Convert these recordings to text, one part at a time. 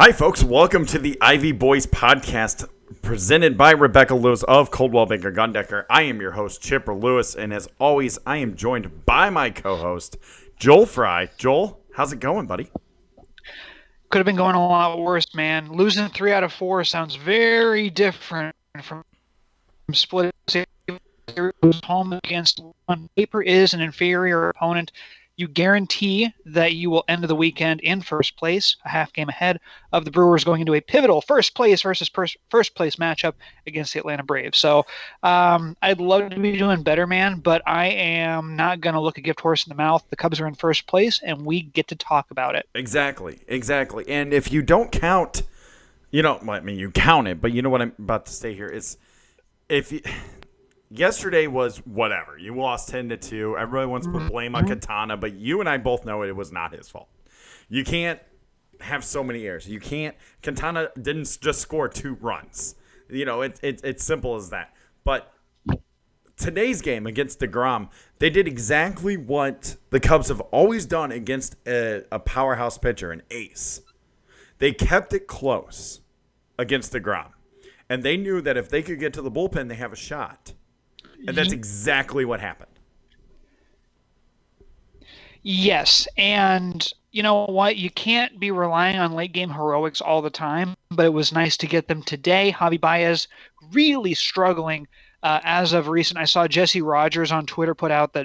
Hi, folks. Welcome to the Ivy Boys podcast presented by Rebecca Lewis of Coldwell Banker Gundecker. I am your host, Chipper Lewis, and as always, I am joined by my co-host, Joel Fry. Joel, how's it going, buddy? Could have been going a lot worse, man. Losing 3 out of 4 sounds very different from splitting home against on paper is an inferior opponent. You guarantee that you will end the weekend in first place, a half game ahead of the Brewers going into a pivotal first place versus first place matchup against the Atlanta Braves. So I'd love to be doing better, man, but I am not going to look a gift horse in the mouth. The Cubs are in first place, and we get to talk about it. Exactly. And if you don't count, you count it, but you know what I'm about to say here is if you... Yesterday was whatever. You lost 10-2. Everybody wants to put blame on Katana, but you and I both know it was not his fault. You can't have so many errors. You can't. Katana didn't just score 2 runs. It's simple as that. But today's game against DeGrom, they did exactly what the Cubs have always done against a powerhouse pitcher, an ace. They kept it close against DeGrom. And they knew that if they could get to the bullpen, they have a shot. And that's exactly what happened. Yes, and you know what? You can't be relying on late game heroics all the time, but it was nice to get them today. Javi Baez really struggling as of recent. I saw Jesse Rogers on Twitter put out that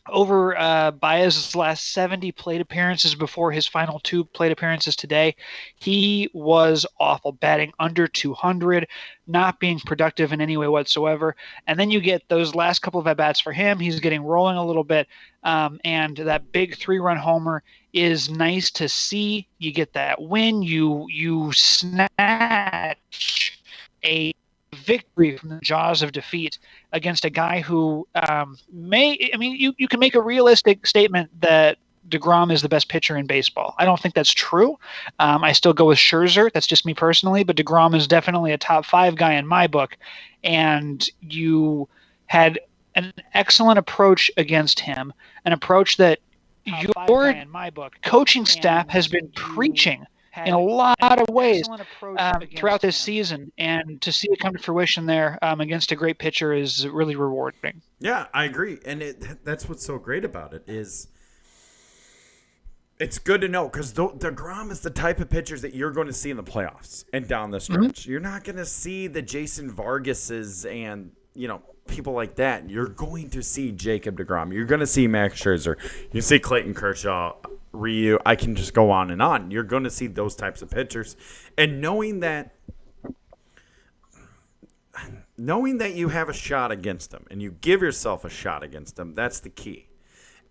over Baez's last 70 plate appearances before his final 2 plate appearances today, he was awful, batting under 200, not being productive in any way whatsoever. And then you get those last couple of at-bats for him. He's getting rolling a little bit, and that big 3-run homer is nice to see. You get that win. You snatch a victory from the jaws of defeat against a guy who you can make a realistic statement that DeGrom is the best pitcher in baseball. I don't think that's true. I still go with Scherzer. That's just me personally, but DeGrom is definitely a top 5 guy in my book. And you had an excellent approach against him, an approach that your coaching staff has been preaching in a lot of ways throughout this season, and to see it come to fruition there against a great pitcher is really rewarding. Yeah, I agree, and that's what's so great about it is it's good to know because DeGrom is the type of pitchers that you're going to see in the playoffs and down the stretch. You're not going to see the Jason Vargases and people like that. You're going to see Jacob DeGrom. You're going to see Max Scherzer. You see Clayton Kershaw, Ryu. I can just go on and on. You're going to see those types of pitchers. And knowing that you have a shot against them and you give yourself a shot against them, that's the key.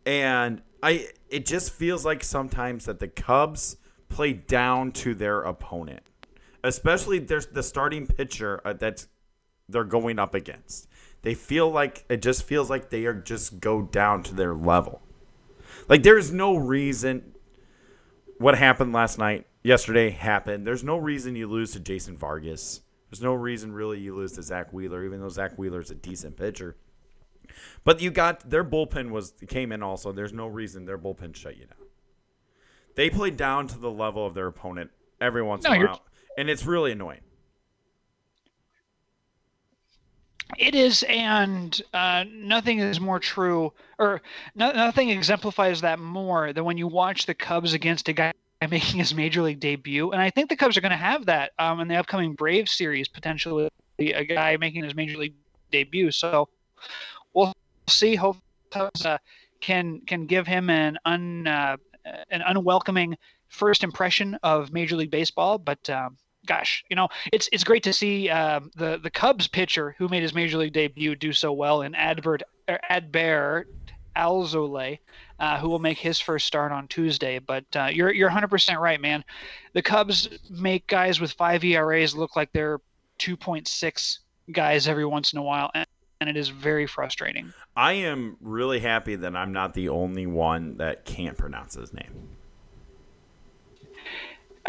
And it just feels like sometimes that the Cubs play down to their opponent, especially there's the starting pitcher that they're going up against. It just feels like they are just go down to their level. Like, there is no reason what happened yesterday happened. There's no reason you lose to Jason Vargas. There's no reason really you lose to Zach Wheeler, even though Zach Wheeler is a decent pitcher. But you got their bullpen came in also. There's no reason their bullpen shut you down. They played down to the level of their opponent every once in a while, and it's really annoying. It is, and nothing is more true, or nothing exemplifies that more than when you watch the Cubs against a guy making his major league debut. And I think the Cubs are going to have that in the upcoming Braves series, potentially a guy making his major league debut. So we'll see. Hope Cubs can give him an unwelcoming first impression of Major League Baseball, but. Gosh, it's great to see the Cubs pitcher who made his major league debut do so well, and Adbert Alzolay, who will make his first start on Tuesday. But you're 100% right, man. The Cubs make guys with 5 ERAs look like they're 2.6 guys every once in a while, and it is very frustrating. I am really happy that I'm not the only one that can't pronounce his name.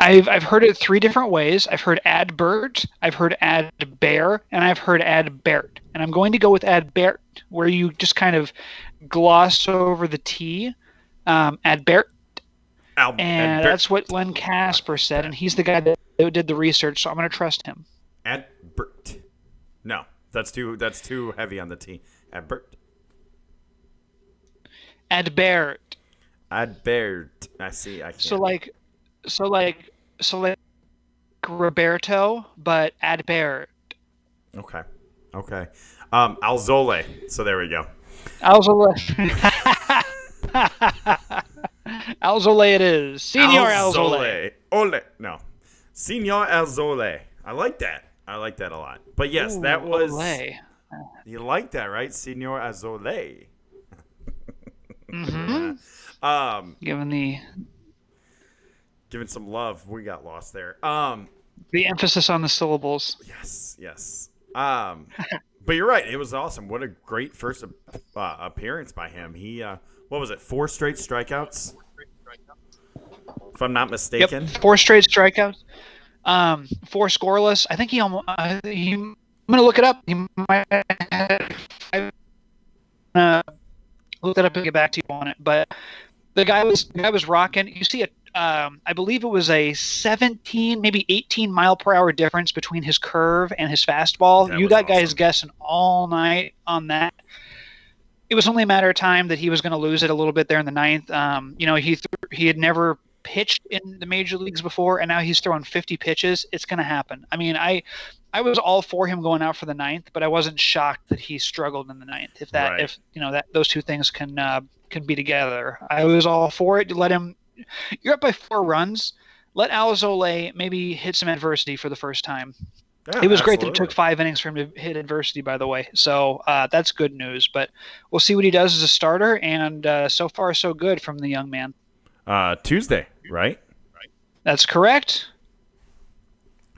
I've heard it 3 different ways. I've heard Adbert, I've heard Adbear, and I've heard Adbert. And I'm going to go with Adbert, where you just kind of gloss over the T. Adbert. And that's what Len Casper said, and he's the guy that did the research, so I'm going to trust him. Adbert. No, that's too heavy on the T. Adbert. Adbert. I see. I can't. So like Roberto, but Adbert. Okay. Alzole. So there we go. Alzole. Alzole it is. Senor Alzole. Ole. No. Senor Alzole. I like that a lot. But yes, that was... Ole. You like that, right? Senor Alzole. Mm-hmm. Giving some love. We got lost there. The emphasis on the syllables. Yes. But you're right. It was awesome. What a great first appearance by him. He, what was it? 4 straight strikeouts? If I'm not mistaken. Yep, 4 straight strikeouts. 4 scoreless. I think I'm going to look it up. He might look that up and get back to you on it. But the guy was rocking. You see I believe it was a 17, maybe 18 mile per hour difference between his curve and his fastball. You got guys guessing all night on that. It was only a matter of time that he was going to lose it a little bit there in the 9th. He had never pitched in the major leagues before, and now he's throwing 50 pitches. It's going to happen. I mean, I was all for him going out for the 9th, but I wasn't shocked that he struggled in the 9th. Those two things can be together. I was all for it. Let him. You're up by 4 runs. Let Alzole maybe hit some adversity for the first time. Yeah, it was great that it took 5 innings for him to hit adversity, by the way. So that's good news. But we'll see what he does as a starter. And so far, so good from the young man. Tuesday, right? That's correct.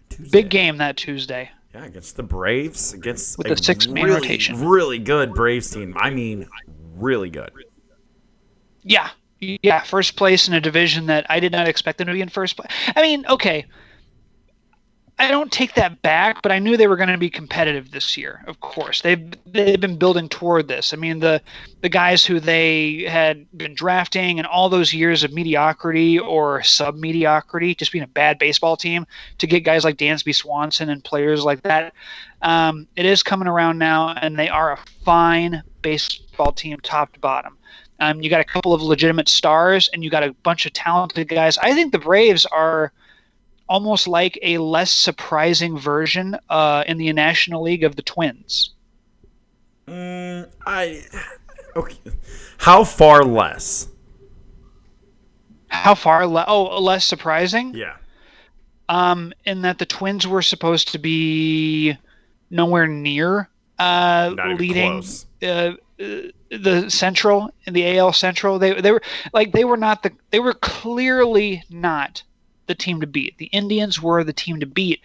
Tuesday. Big game that Tuesday. Yeah, against the Braves. With the 6-man rotation. Really good Braves team. I mean, really good. Yeah, first place in a division that I did not expect them to be in first place. I mean, okay, I don't take that back, but I knew they were going to be competitive this year. Of course, they've been building toward this. I mean, the guys who they had been drafting and all those years of mediocrity or sub-mediocrity, just being a bad baseball team, to get guys like Dansby Swanson and players like that, it is coming around now, and they are a fine baseball team top to bottom. You got a couple of legitimate stars, and you got a bunch of talented guys. I think the Braves are almost like a less surprising version in the National League of the Twins. Okay. How far less? How far? Less surprising? Yeah. In that the Twins were supposed to be nowhere near leading the Central in the AL Central. They were clearly not the team to beat. The Indians were the team to beat,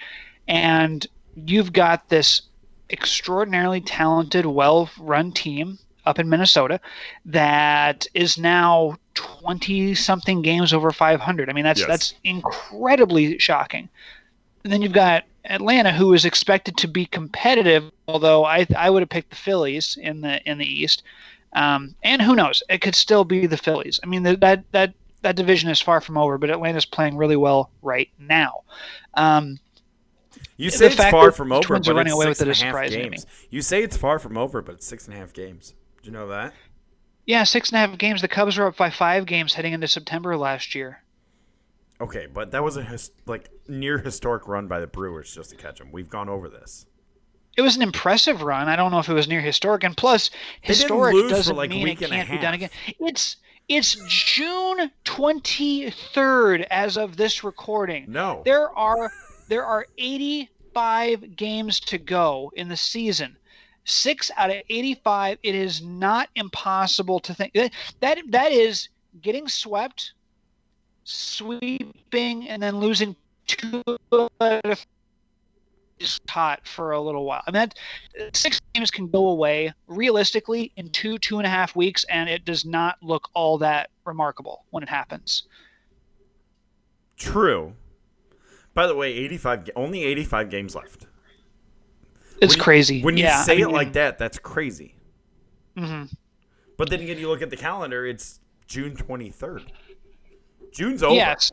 and you've got this extraordinarily talented, well-run team up in Minnesota that is now 20-something games over 500. I mean, that's incredibly shocking. And then you've got Atlanta, who is expected to be competitive, although I would have picked the Phillies in the East. And who knows? It could still be the Phillies. I mean, that division is far from over, but Atlanta's playing really well right now. You say it's far from over, but it's 6.5 games. You say it's far from over, but it's 6.5 games. Did you know that? Yeah, 6.5 games. The Cubs were up by 5 games heading into September last year. Okay, but that was a near historic run by the Brewers just to catch them. We've gone over this. It was an impressive run. I don't know if it was near historic, and plus, historic doesn't mean it can't be done again. It's June 23rd as of this recording. No, there are 85 games to go in the season. 6 out of 85. It is not impossible to think that is getting swept, sweeping, and then losing 2 is hot for a little while. I mean, 6 games can go away realistically in 2.5 weeks, and it does not look all that remarkable when it happens. True. By the way, only 85 games left. It's crazy. When you say it like that, that's crazy. Mm-hmm. But then again, you look at the calendar, it's June 23rd. June's over. Yes,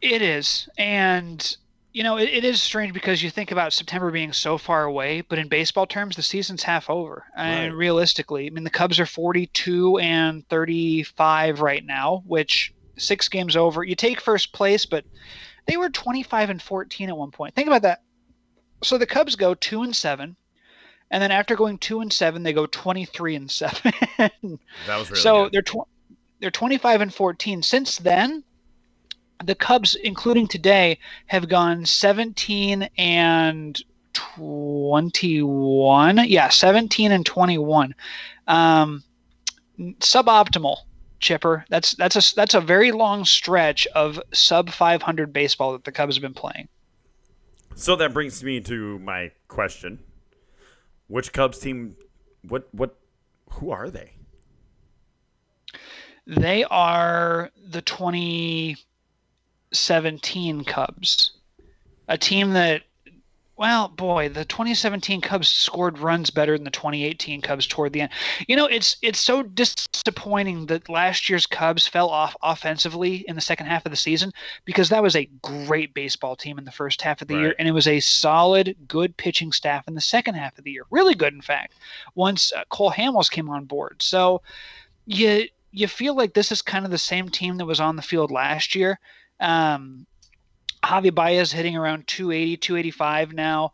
it is. And, it is strange because you think about September being so far away, but in baseball terms, the season's half over. And Right. realistically, I mean, the Cubs are 42 and 35 right now, which 6 games over. You take first place, but they were 25 and 14 at one point. Think about that. So the Cubs go 2-7, and then after going 2-7, they go 23 and 7. That was really So good. they're 25 and 14. Since then, the Cubs, including today, have gone 17 and 21. Yeah, 17 and 21. Um, Suboptimal, Chipper. That's a very long stretch of sub 500 baseball that the Cubs have been playing. So that brings me to my question. Which Cubs team, who are they? They are the 2017 Cubs, a team that, well, boy, the 2017 Cubs scored runs better than the 2018 Cubs toward the end. It's so disappointing that last year's Cubs fell off offensively in the second half of the season, because that was a great baseball team in the first half of the year, Right. and it was a solid, good pitching staff in the second half of the year. Really good, in fact, once Cole Hamels came on board. So you feel like this is kind of the same team that was on the field last year. Javi Baez hitting around 280, 285 now.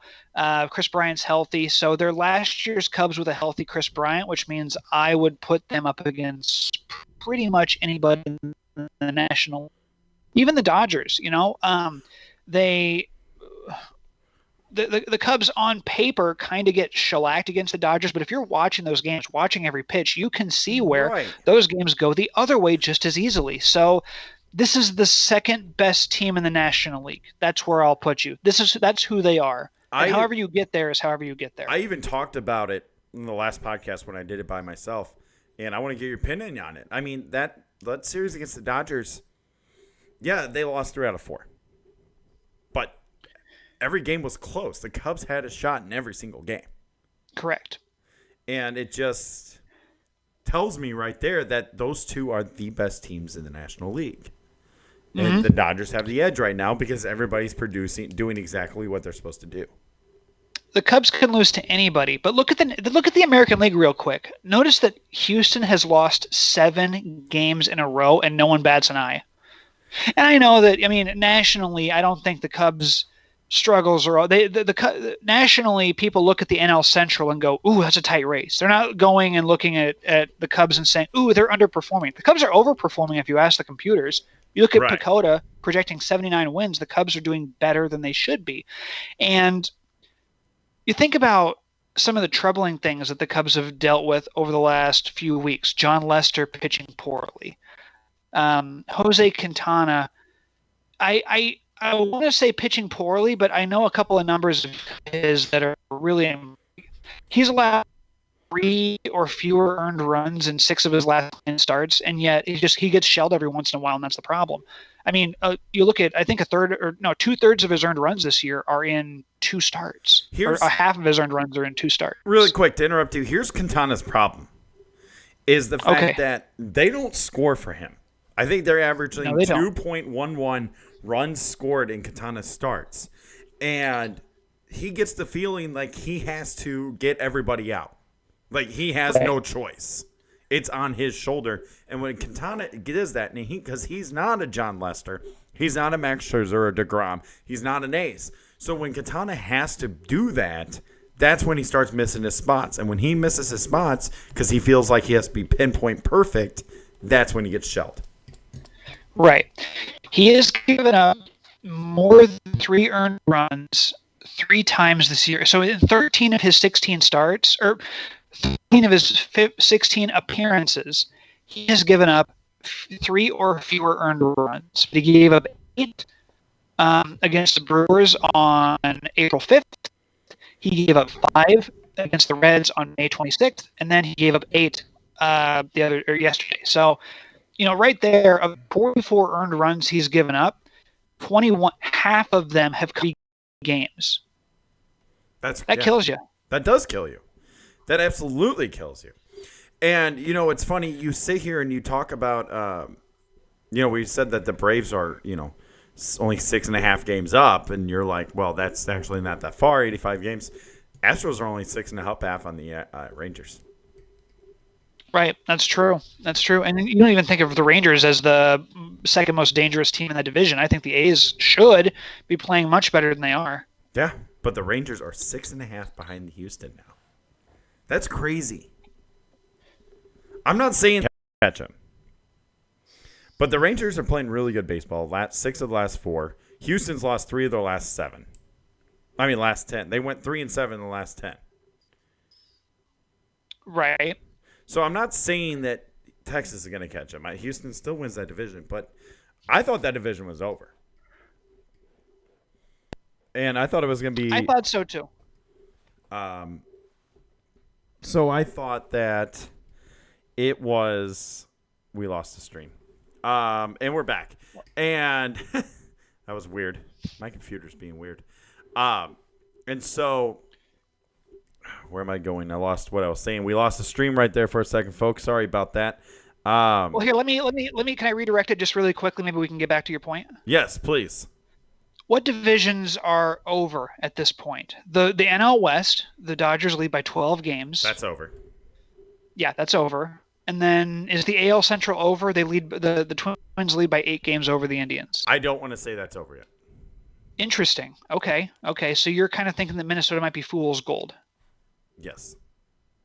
Chris Bryant's healthy. So they're last year's Cubs with a healthy Chris Bryant, which means I would put them up against pretty much anybody in the National. Even the Dodgers, they the Cubs on paper kind of get shellacked against the Dodgers, but if you're watching those games, watching every pitch, you can see where Right. those games go the other way just as easily. So this is the second best team in the National League. That's where I'll put you. That's who they are. And however you get there is however you get there. I even talked about it in the last podcast when I did it by myself, and I want to get your opinion on it. I mean, that series against the Dodgers, yeah, they lost 3 out of 4. But every game was close. The Cubs had a shot in every single game. Correct. And it just tells me right there that those two are the best teams in the National League. And the Dodgers have the edge right now because everybody's doing exactly what they're supposed to do. The Cubs can lose to anybody, but look at the American League real quick. Notice that Houston has lost 7 games in a row and no one bats an eye. And I know that, I mean, nationally, I don't think the Cubs struggles are nationally, people look at the NL Central and go, "Ooh, that's a tight race." They're not going and looking at the Cubs and saying, "Ooh, they're underperforming." The Cubs are overperforming if you ask the computers. You look at Right. PECOTA projecting 79 wins. The Cubs are doing better than they should be. And you think about some of the troubling things that the Cubs have dealt with over the last few weeks. John Lester pitching poorly. Jose Quintana, I want to say pitching poorly, but I know a couple of numbers of his that are really. He's allowed 3 or fewer earned runs in 6 of his last 10 starts, and yet he gets shelled every once in a while, and that's the problem. I mean, you look at, I think 2/3 of his earned runs this year are in 2 starts. Or half of his earned runs are in 2 starts. Really quick to interrupt you, here's Quintana's problem: is the fact that they don't score for him. I think they're averaging 2.11 runs scored in Quintana's starts, and he gets the feeling like he has to get everybody out. Like he has no choice. It's on his shoulder. And when Quintana does that, because he's not a John Lester, he's not a Max Scherzer or DeGrom, he's not an ace. So when Quintana has to do that, that's when he starts missing his spots. And when he misses his spots because he feels like he has to be pinpoint perfect, that's when he gets shelled. Right. He has given up more than 3 earned runs 3 times this year. So in 13 of his 16 starts, or 13 of his 16 appearances, he has given up 3 or fewer earned runs. He gave up 8 against the Brewers on April 5th. He gave up 5 against the Reds on May 26th, and then he gave up 8 yesterday. So, right there, of 44 earned runs he's given up, 21, half of them have come games. That kills you. That does kill you. That absolutely kills you. And, it's funny. You sit here and you talk about We said that the Braves are, only 6.5 games up, and you're like, well, that's actually not that far, 85 games. Astros are only 6.5 on the Rangers. Right, that's true. That's true. And you don't even think of the Rangers as the second most dangerous team in the division. I think the A's should be playing much better than they are. Yeah, but the Rangers are 6.5 behind Houston now. That's crazy. I'm not saying catch them. But the Rangers are playing really good baseball. 6 of the last 4. Houston's lost 3 of their last 7. Last 10. They went 3-7 in the last 10. Right. So I'm not saying that Texas is going to catch them. Houston still wins that division, but I thought that division was over. And I thought it was going to be... I thought so too. So I thought that it was... We lost the stream. And we're back. And that was weird. My computer's being weird. And so... Where am I going? I lost what I was saying. We lost the stream right there for a second, folks. Sorry about that. Well, here, let me. Can I redirect it just really quickly? Maybe we can get back to your point. Yes, please. What divisions are over at this point? The NL West, the Dodgers lead by 12 games. That's over. Yeah, that's over. And then is the AL Central over? They lead the Twins lead by 8 games over the Indians. I don't want to say that's over yet. Interesting. Okay. So you're kind of thinking that Minnesota might be fool's gold. Yes.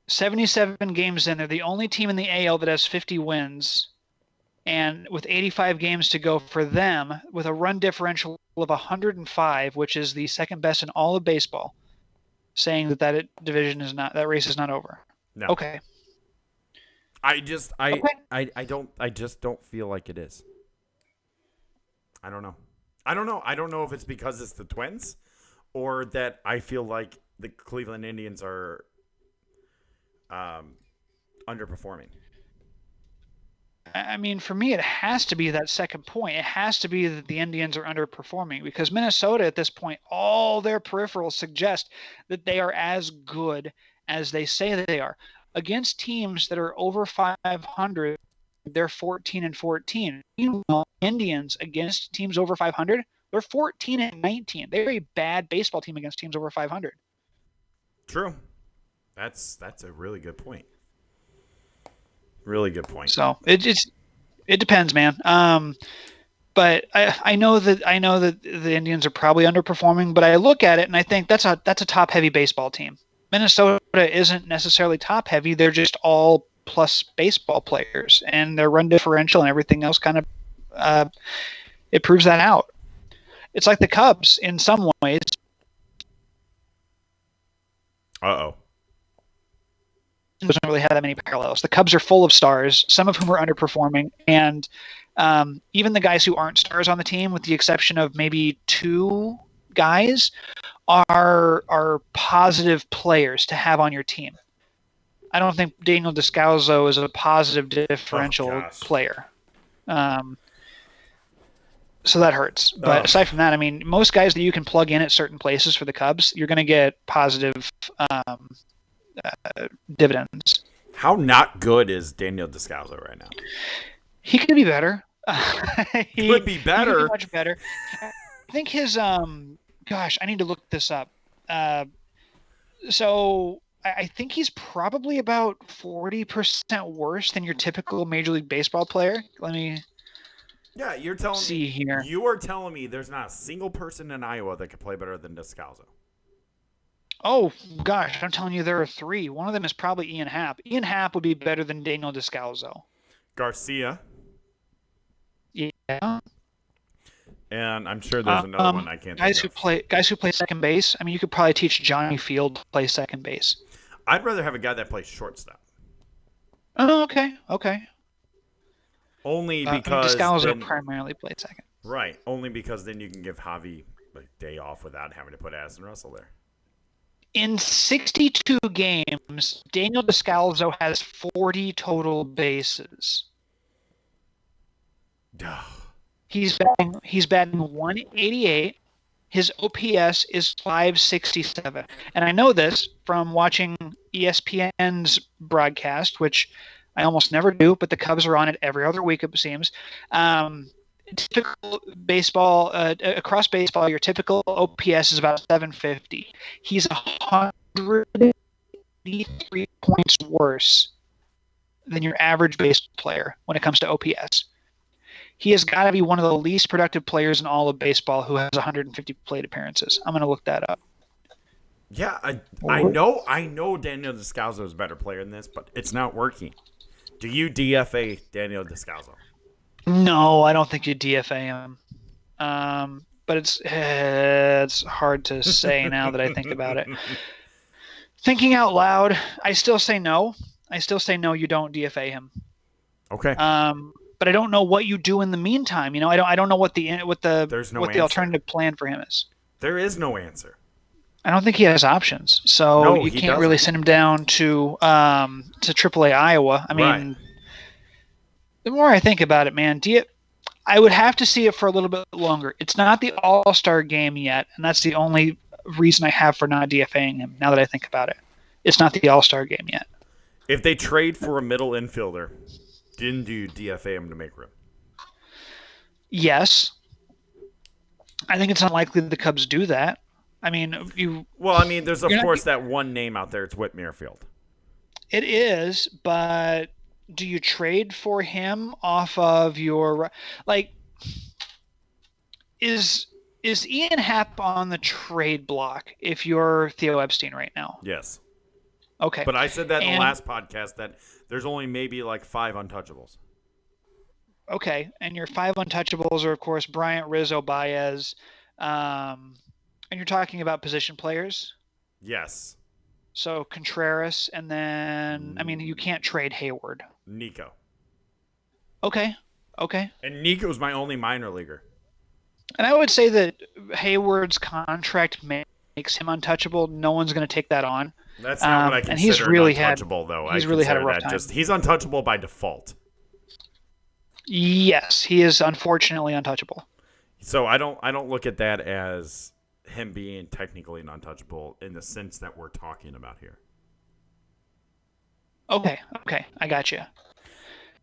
77 games in. They're the only team in the AL that has 50 wins. And with 85 games to go for them, with a run differential of 105, which is the second best in all of baseball, saying that division is not, that race is not over. No. Okay. I just don't feel like it is. I don't know. I don't know if it's because it's the Twins or that I feel like the Cleveland Indians are underperforming. I mean, for me, it has to be that second point. It has to be that the Indians are underperforming because Minnesota at this point, all their peripherals suggest that they are as good as they say that they are. Against teams that are over 500, they're 14-14. Meanwhile, Indians against teams over 500, they're 14-19. They're a bad baseball team against teams over 500. True. That's a really good point. Really good point. So it depends, man. But I know that the Indians are probably underperforming. But I look at it and I think that's a top heavy baseball team. Minnesota isn't necessarily top heavy. They're just all plus baseball players, and their run differential and everything else kind of it proves that out. It's like the Cubs in some ways. Uh-oh. Doesn't really have that many parallels. The Cubs are full of stars, some of whom are underperforming, and even the guys who aren't stars on the team, with the exception of maybe 2 guys, are positive players to have on your team. I don't think Daniel Descalso is a positive differential player. So that hurts. But aside from that, I mean, most guys that you can plug in at certain places for the Cubs, you're going to get positive dividends. How not good is Daniel Descalso right now? He could be better. He could be better. He could be much better. I think his gosh, I need to look this up. So I think he's probably about 40% worse than your typical Major League Baseball player. Let me. Yeah, you're telling see me here. You are telling me there's not a single person in Iowa that could play better than Descalso. Oh gosh, I'm telling you, there are 3. One of them is probably Ian Happ. Ian Happ would be better than Daniel Descalso. Garcia. Yeah. And I'm sure there's another one I can't. Guys who play second base. I mean, you could probably teach Johnny Field to play second base. I'd rather have a guy that plays shortstop. Oh, okay. Only because Descalso primarily played second. Right. Only because then you can give Javi a day off without having to put Addison Russell there. In 62 games, Daniel Descalso has 40 total bases. He's batting 188. His OPS is 567. And I know this from watching ESPN's broadcast, which I almost never do, but the Cubs are on it every other week, it seems. Typical baseball, across baseball, your typical OPS is about 750. He's 183 points worse than your average baseball player when it comes to OPS. He has got to be one of the least productive players in all of baseball who has 150 plate appearances. I'm going to look that up. Yeah, I know Daniel Descalso is a better player than this, but it's not working. Do you DFA Daniel Descalso? No, I don't think you DFA him. But it's hard to say now that I think about it. Thinking out loud, I still say no. You don't DFA him. Okay. But I don't know what you do in the meantime. I don't know what the alternative plan for him is. There is no answer. I don't think he has options, so you can't really send him down to AAA Iowa. I mean, right. The more I think about it, man, I would have to see it for a little bit longer. It's not the All-Star game yet, and that's the only reason I have for not DFAing him. Now that I think about it, it's not the All-Star game yet. If they trade for a middle infielder, didn't you DFA him to make room? Yes, I think it's unlikely that the Cubs do that. I mean, there's of course that one name out there. It's Whit Merrifield. It is, but do you trade for him off of your Is Ian Happ on the trade block if you're Theo Epstein right now? Yes. Okay. But I said that in the last podcast that there's only maybe 5 untouchables. Okay, and your 5 untouchables are of course Bryant, Rizzo, Baez. And you're talking about position players? Yes. So Contreras, and then, you can't trade Hayward. Nico. Okay. And Nico's my only minor leaguer. And I would say that Hayward's contract makes him untouchable. No one's going to take that on. That's not what I consider untouchable, though. He's really had a rough time. He's untouchable by default. Yes, he is unfortunately untouchable. So I don't look at that as him being technically an untouchable in the sense that we're talking about here. Okay, I got you.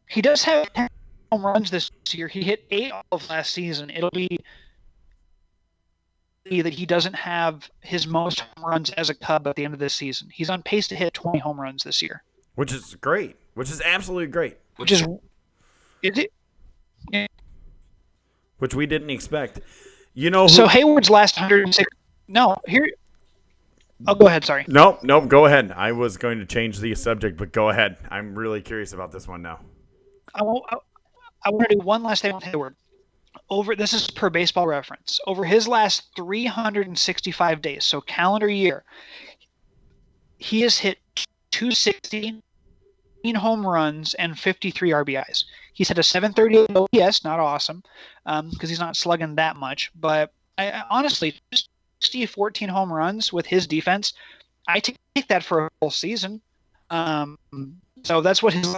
He does have 10 home runs this year. He hit 8 all of last season. It'll be that he doesn't have his most home runs as a Cub at the end of this season. He's on pace to hit 20 home runs this year. Which is great. Which is absolutely great. Is it? Yeah. Which we didn't expect. So Hayward's last 106. No, here. Oh, go ahead. Sorry. No, go ahead. I was going to change the subject, but go ahead. I'm really curious about this one now. I want to do one last thing with Hayward. This is per Baseball Reference. Over his last 365 days, so calendar year, he has hit 260 home runs and 53 RBIs. He's had a 738 OPS, not awesome, because he's not slugging that much. But honestly, 14 home runs with his defense, I take that for a full season. So that's what his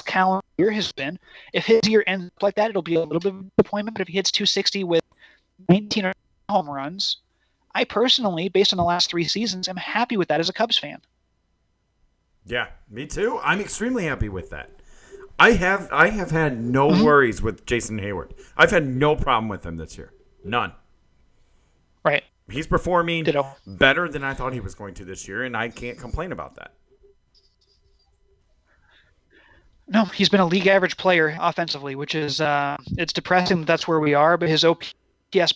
calendar year has been. If his year ends up like that, it'll be a little bit of a disappointment. But if he hits 260 with 19 home runs, I personally, based on the last 3 seasons, am happy with that as a Cubs fan. Yeah, me too. I'm extremely happy with that. I have had no worries with Jason Hayward. I've had no problem with him this year. None. Right. He's performing better than I thought he was going to this year, and I can't complain about that. No, he's been a league average player offensively, which is it's depressing that that's where we are, but his OPS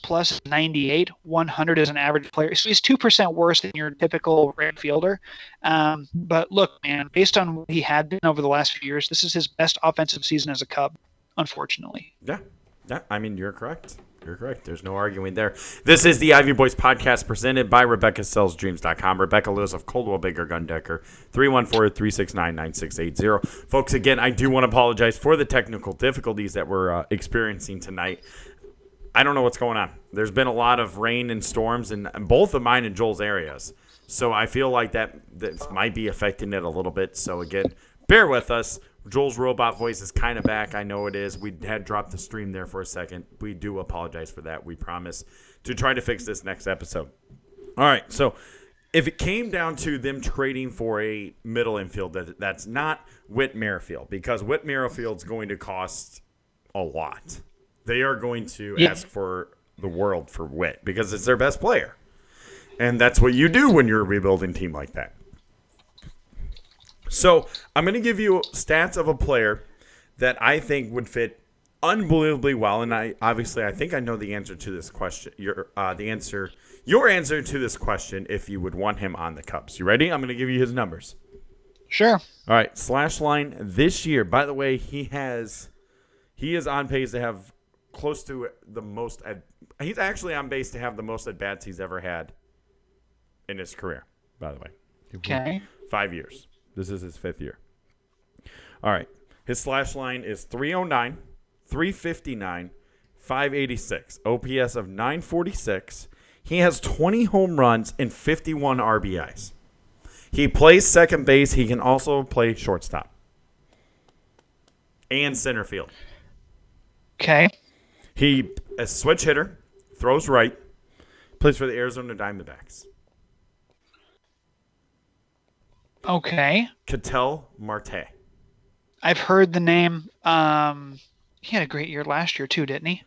plus is 98, 100 is an average player. So he's 2% worse than your typical right fielder. But look, man, based on what he had been over the last few years, this is his best offensive season as a Cub, unfortunately. Yeah. You're correct. There's no arguing there. This is the Ivy Boys podcast presented by RebeccaSellsDreams.com. Rebecca Lewis of Coldwell Baker Gundecker, 314-369-9680. Folks, again, I do want to apologize for the technical difficulties that we're experiencing tonight. I don't know what's going on. There's been a lot of rain and storms in both of mine and Joel's areas. So I feel like that might be affecting it a little bit. So, again, bear with us. Joel's robot voice is kind of back. I know it is. We had dropped the stream there for a second. We do apologize for that. We promise to try to fix this next episode. All right, so if it came down to them trading for a middle infield that's not Whit Merrifield, because Whit Merrifield's going to cost a lot. They are going to ask for the world for Whit because it's their best player. And that's what you do when you're a rebuilding team like that. So I'm going to give you stats of a player that I think would fit unbelievably well. And I think I know the answer to this question. Your answer to this question if you would want him on the Cubs. You ready? I'm going to give you his numbers. Sure. All right. Slash line this year. By the way, he is on pace to have close to the most. He's actually on base to have the most at bats he's ever had in his career. By the way. Okay. 5 years. This is his 5th year. All right. His slash line is 309, 359, 586. OPS of 946. He has 20 home runs and 51 RBIs. He plays second base. He can also play shortstop and center field. Okay. He a switch hitter, throws right, plays for the Arizona Diamondbacks. Okay. Ketel Marte. I've heard the name. He had a great year last year too, didn't he?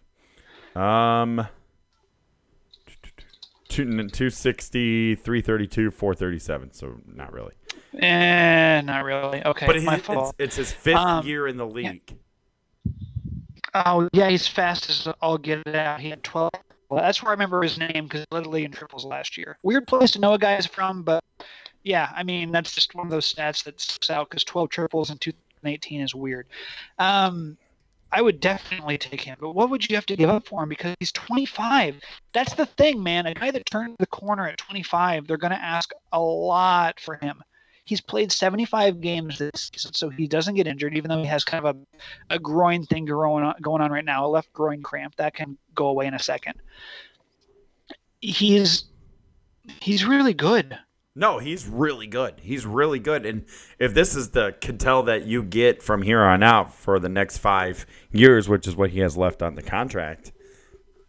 260, 332, 437. So not really. Not really. Okay, but my fault. It's his 5th year in the league. Yeah. Oh yeah, he's fast as all get it out. He had 12. Well, that's where I remember his name because he led the league in triples last year. Weird place to know a guy's from, but yeah, I mean that's just one of those stats that sticks out because 12 triples in 2018 is weird. I would definitely take him, but what would you have to give up for him? Because he's 25. That's the thing, man. A guy that turned the corner at 25, they're going to ask a lot for him. He's played 75 games this season, so he doesn't get injured, even though he has kind of a groin thing going on right now, a left groin cramp. That can go away in a second. He's really good. No, he's really good. He's really good. And if this is the Ketel that you get from here on out for the next 5 years, which is what he has left on the contract,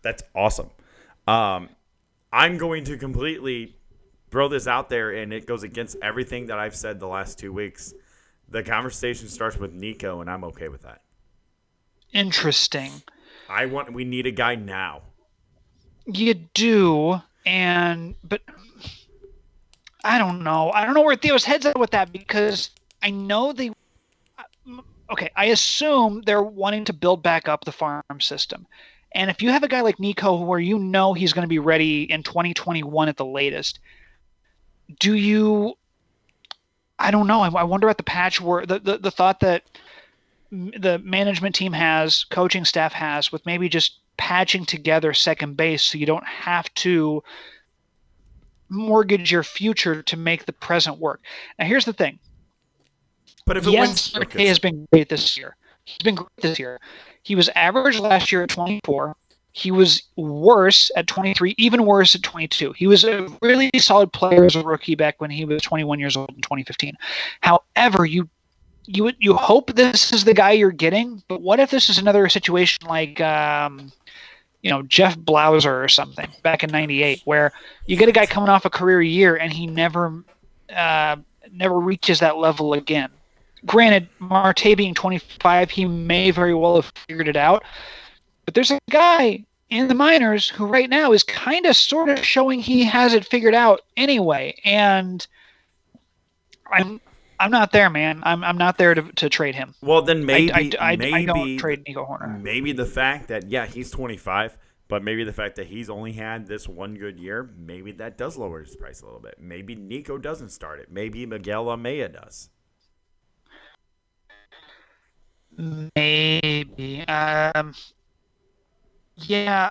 that's awesome. I'm going to completely throw this out there, and it goes against everything that I've said the last 2 weeks. The conversation starts with Nico, and I'm okay with that. Interesting. We need a guy now. You do, but I don't know. I don't know where Theo's head's at with that because I know they. Okay, I assume they're wanting to build back up the farm system, and if you have a guy like Nico, where you know he's going to be ready in 2021 at the latest, do you? I don't know. I wonder at the patchwork, the thought that the management team has, coaching staff has, with maybe just patching together second base so you don't have to mortgage your future to make the present work. Now, here's the thing. But if it wins, Marte has been great this year. He's been great this year. He was average last year at 24. He was worse at 23, even worse at 22. He was a really solid player as a rookie back when he was 21 years old in 2015. However, you hope this is the guy you're getting, but what if this is another situation like Jeff Blauser or something back in '98, where you get a guy coming off a career year and he never reaches that level again. Granted, Marte being 25, he may very well have figured it out, but there's a guy in the minors who right now is kind of sort of showing he has it figured out anyway, and I'm not there, man. I'm not there to trade him. Well, then maybe I don't trade Nico Hoerner. Maybe the fact that he's 25, but maybe the fact that he's only had this one good year, maybe that does lower his price a little bit. Maybe Nico doesn't start it. Maybe Miguel Amaya does. Maybe. Yeah,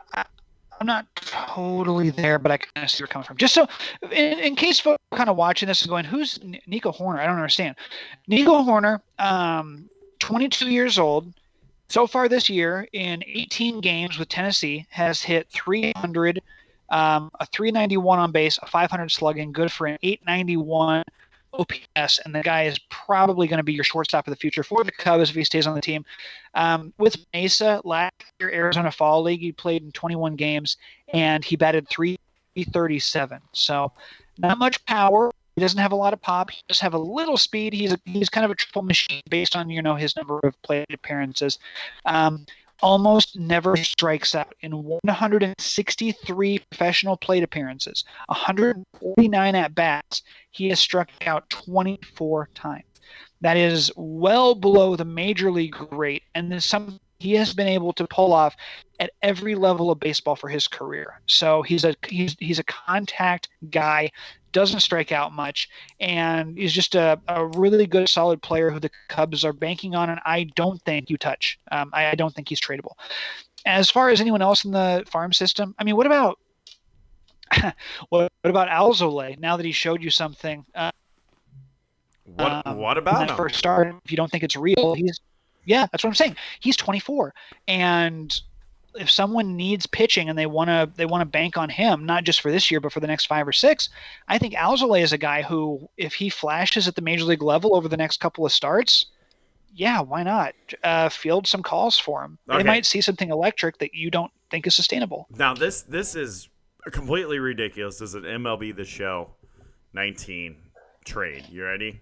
I'm not totally there, but I kind of see where you're coming from. Just so, in case folks are kind of watching this and going, who's Nico Hoerner? I don't understand. Nico Hoerner, 22 years old, so far this year in 18 games with Tennessee, has hit 300, a 391 on base, a 500 slugging, good for an 891 OPS, and the guy is probably going to be your shortstop of the future for the Cubs if he stays on the team. With Mesa, last year, Arizona Fall League, he played in 21 games, and he batted .337. So Not much power. He doesn't have a lot of pop. He does have a little speed. He's kind of a triple machine based on his number of plate appearances. Um, Almost never strikes out in 163 professional plate appearances, 149 at bats. He has struck out 24 times. That is well below the major league rate, and there's some he has been able to pull off at every level of baseball for his career. So he's a contact guy, doesn't strike out much, and is just a really good, solid player who the Cubs are banking on, and I don't think you touch. I don't think he's tradable. As far as anyone else in the farm system, I mean, what about what about Alzolay? Now that he showed you something, What about that him? first start, if you don't think it's real, that's what I'm saying. He's 24, and if someone needs pitching and they want to bank on him, not just for this year but for the next 5 or 6, I think Alzolay is a guy who, if he flashes at the major league level over the next couple of starts, yeah, why not field some calls for him? Okay. They might see something electric that you don't think is sustainable. Now this is completely ridiculous. This is an MLB The Show 19 trade. You ready?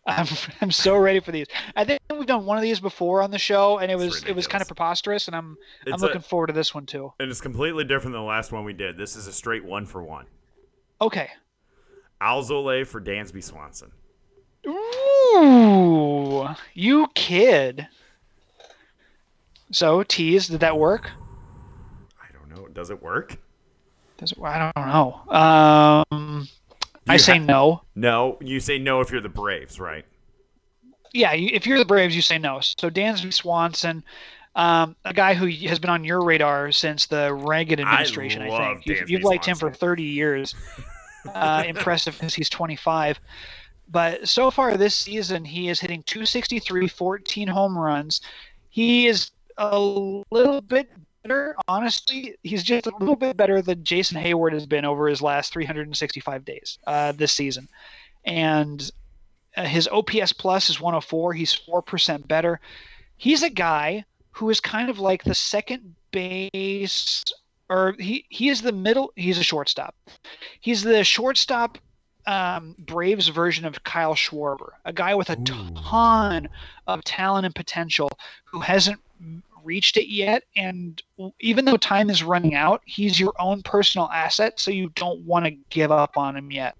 I'm so ready for these. I think we've done one of these before on the show, and it was ridiculous. kind of preposterous, and I'm looking forward to this one too. And it's completely different than the last one we did. This is a straight 1-for-1. Okay. Alzolay for Dansby Swanson. Ooh, you kid. So, tease, did that work? I don't know. Does it work? I don't know. I say no. No, you say no if you're the Braves, right? Yeah, if you're the Braves, you say no. So Dansby Swanson, a guy who has been on your radar since the Reagan administration, I think. You've liked him for 30 years. Impressive because he's 25. But so far this season, he is hitting 263, 14 home runs. He is a little bit better, honestly. He's just a little bit better than Jason Hayward has been over his last 365 days this season. And his OPS plus is 104. He's 4% better. He's a guy who is kind of like the second base, or he is the middle. He's a shortstop. He's the shortstop Braves version of Kyle Schwarber, a guy with a ton of talent and potential who hasn't reached it yet. And even though time is running out, he's your own personal asset, so you don't want to give up on him yet.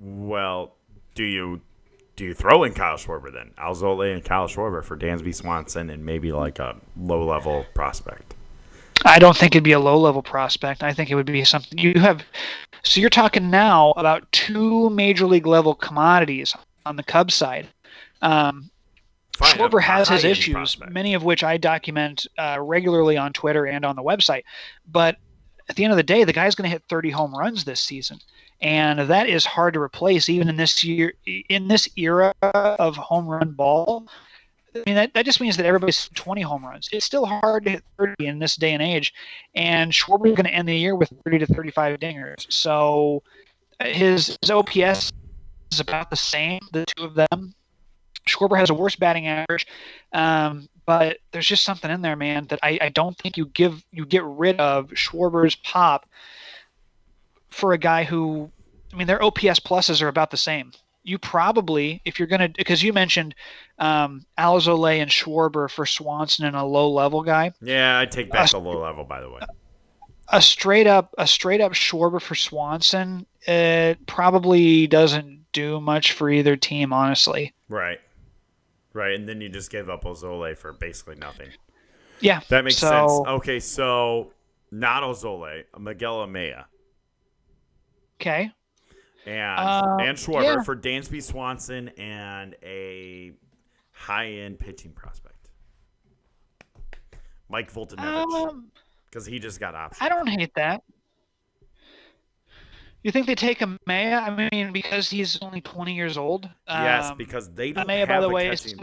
Well, do you throw in Kyle Schwarber then? Alzolay and Kyle Schwarber for Dansby Swanson and maybe like a low-level prospect? I don't think it'd be a low-level prospect. I think it would be something you have. So you're talking now about 2 major league level commodities on the Cubs side. Schwarber has his issues, prospect, many of which I document regularly on Twitter and on the website. But at the end of the day, the guy's going to hit 30 home runs this season, and that is hard to replace even in this era of home run ball. I mean, that just means that everybody's 20 home runs. It's still hard to hit 30 in this day and age, and Schwarber's going to end the year with 30 to 35 dingers. So his OPS is about the same, the two of them. Schwarber has a worse batting average, but there's just something in there, man, that I don't think you get rid of Schwarber's pop for a guy who, I mean, their OPS pluses are about the same. You probably, if you're going to, because you mentioned Alzolay and Schwarber for Swanson and a low-level guy. Yeah, I take back the low-level, by the way. A straight up Schwarber for Swanson, it probably doesn't do much for either team, honestly. Right, and then you just give up Alzolay for basically nothing. Yeah. That makes sense. Okay, so not Alzolay, Miguel Amaya. Okay. And Schwarber for Dansby Swanson and a high-end pitching prospect. Mike Voltanovich. Because he just got options. I don't hate that. You think they take Amaya? I mean, because he's only 20 years old? Yes, because they don't Amaya, have by the a way, catching.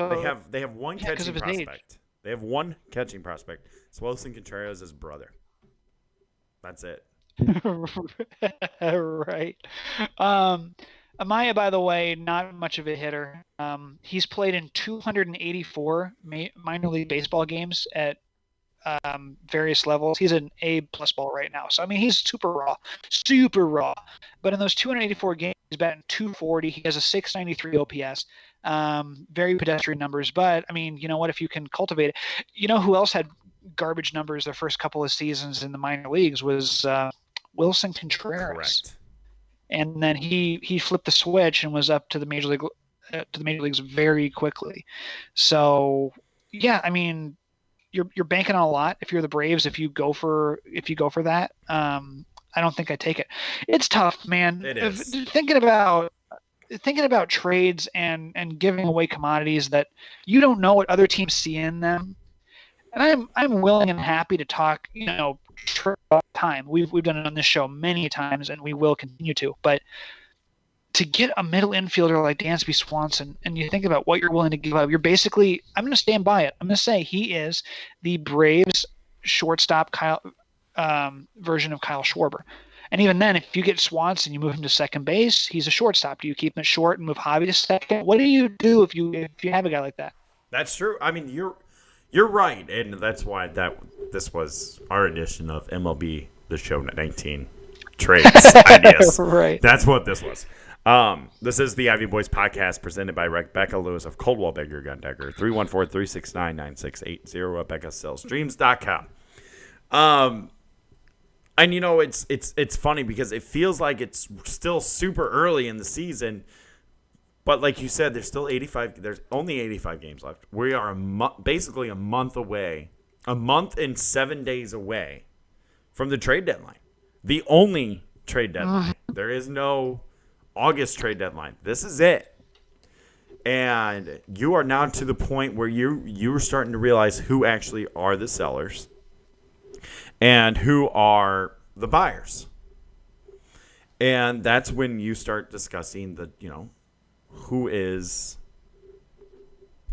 They have one catching prospect. They have one catching prospect. Swelson Contreras' his brother. That's it. Right. Amaya, by the way, not much of a hitter. He's played in 284 minor league baseball games at various levels. He's an A+ ball right now. So, I mean, he's super raw, super raw. But in those 284 games, he's batting 240. He has a 693 OPS. Very pedestrian numbers. But, I mean, you know what? If you can cultivate it. You know who else had garbage numbers their first couple of seasons in the minor leagues was Wilson Contreras. Correct. And then he flipped the switch and was up to the major leagues very quickly. So, yeah, I mean, you're banking on a lot if you're the Braves. If you go for that, I don't think I take it. It's tough, man. It is. Thinking about trades and giving away commodities that you don't know what other teams see in them. And I'm willing and happy to talk, time. We've done it on this show many times, and we will continue to. But to get a middle infielder like Dansby Swanson, and you think about what you're willing to give up, you're basically, I'm going to stand by it. I'm going to say he is the Braves shortstop version of Kyle Schwarber. And even then, if you get Swanson, you move him to second base, he's a shortstop. Do you keep him short and move Javi to second? What do you do if you have a guy like that? That's true. I mean, you're right, and that's why this was our edition of MLB The Show 19 trades ideas. Right. That's what this was. This is the Ivy Boys podcast presented by Rebecca Lewis of Coldwell Banker Gun Decker, 314-369-9680 at BeccaSellsDreams.com. And it's funny because it feels like it's still super early in the season, but like you said, there's only 85 games left. We are basically a month away, a month and 7 days away from the trade deadline. The only trade deadline. There is no August trade deadline. This is it. And you are now to the point where you're starting to realize who actually are the sellers and who are the buyers. And that's when you start discussing who is,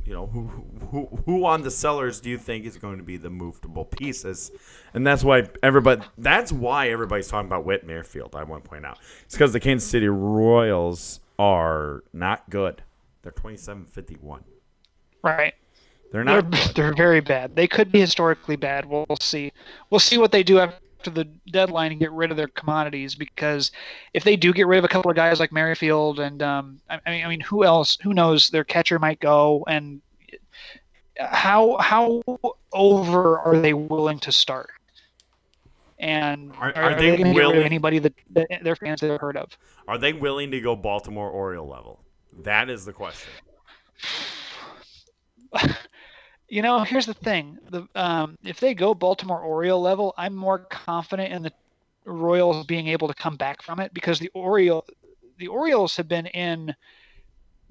who on the sellers do you think is going to be the movable pieces? And that's why everybody's talking about Whit Merrifield, I want to point out. It's because the Kansas City Royals are not good. They're 27-51. Right. They're very bad. They could be historically bad. We'll see. We'll see what they do after the deadline and get rid of their commodities, because if they do get rid of a couple of guys like Merrifield and I mean who else? Who knows? Their catcher might go, and how over are they willing to start? And are they going to get rid of anybody that their fans have heard of? Are they willing to go Baltimore Oriole level? That is the question. Here's the thing. If they go Baltimore Oriole level, I'm more confident in the Royals being able to come back from it, because the Orioles have been in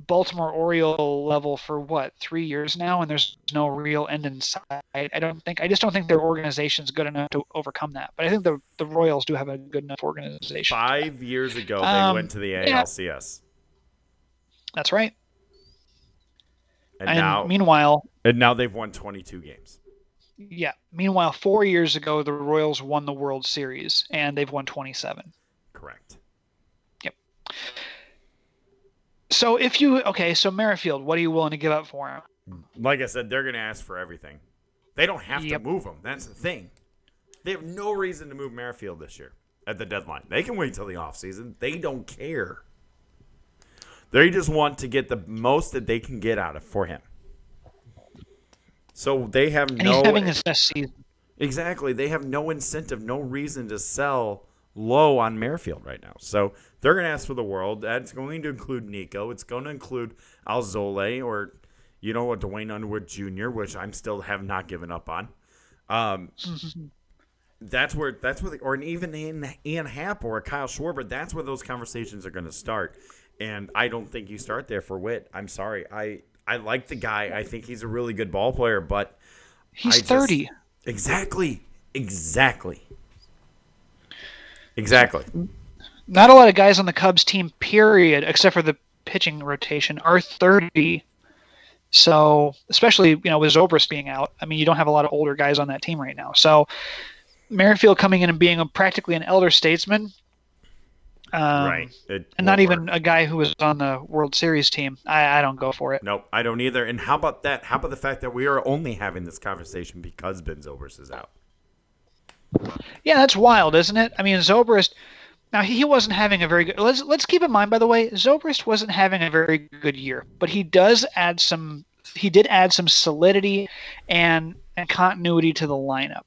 Baltimore Oriole level for 3 years now, and there's no real end in sight. I just don't think their organization's good enough to overcome that. But I think the Royals do have a good enough organization. 5 years ago, they went to the ALCS. Yeah. That's right. And now they've won 22 games. Yeah. Meanwhile, 4 years ago, the Royals won the World Series, and they've won 27. Correct. Yep. So so Merrifield, what are you willing to give up for him? Like I said, they're going to ask for everything. They don't have to move him. That's the thing. They have no reason to move Merrifield this year at the deadline. They can wait till the offseason. They don't care. They just want to get the most that they can get out of for him. So they have he's having his best season. Exactly. They have no incentive, no reason to sell low on Merrifield right now. So they're going to ask for the world. That's going to include Nico. It's going to include Alzolay or, Dwayne Underwood Jr., which I'm still have not given up on. Or even Ian Happ or Kyle Schwarber, that's where those conversations are going to start. And I don't think you start there for Whit. I'm sorry. I like the guy. I think he's a really good ball player, but he's 30. Exactly. Not a lot of guys on the Cubs team, period, except for the pitching rotation, are 30. So, especially, with Zobrist being out, I mean, you don't have a lot of older guys on that team right now. So, Merrifield coming in and being practically an elder statesman, Right. And It not won't even work. a guy who was on the World Series team. I don't go for it. Nope, I don't either. And how about that? How about the fact that we are only having this conversation because Ben Zobrist is out? Yeah, that's wild, isn't it? I mean, Zobrist. Now he wasn't having a very good. Let's keep in mind, by the way, Zobrist wasn't having a very good year, but he does add some. He did add some solidity and continuity to the lineup,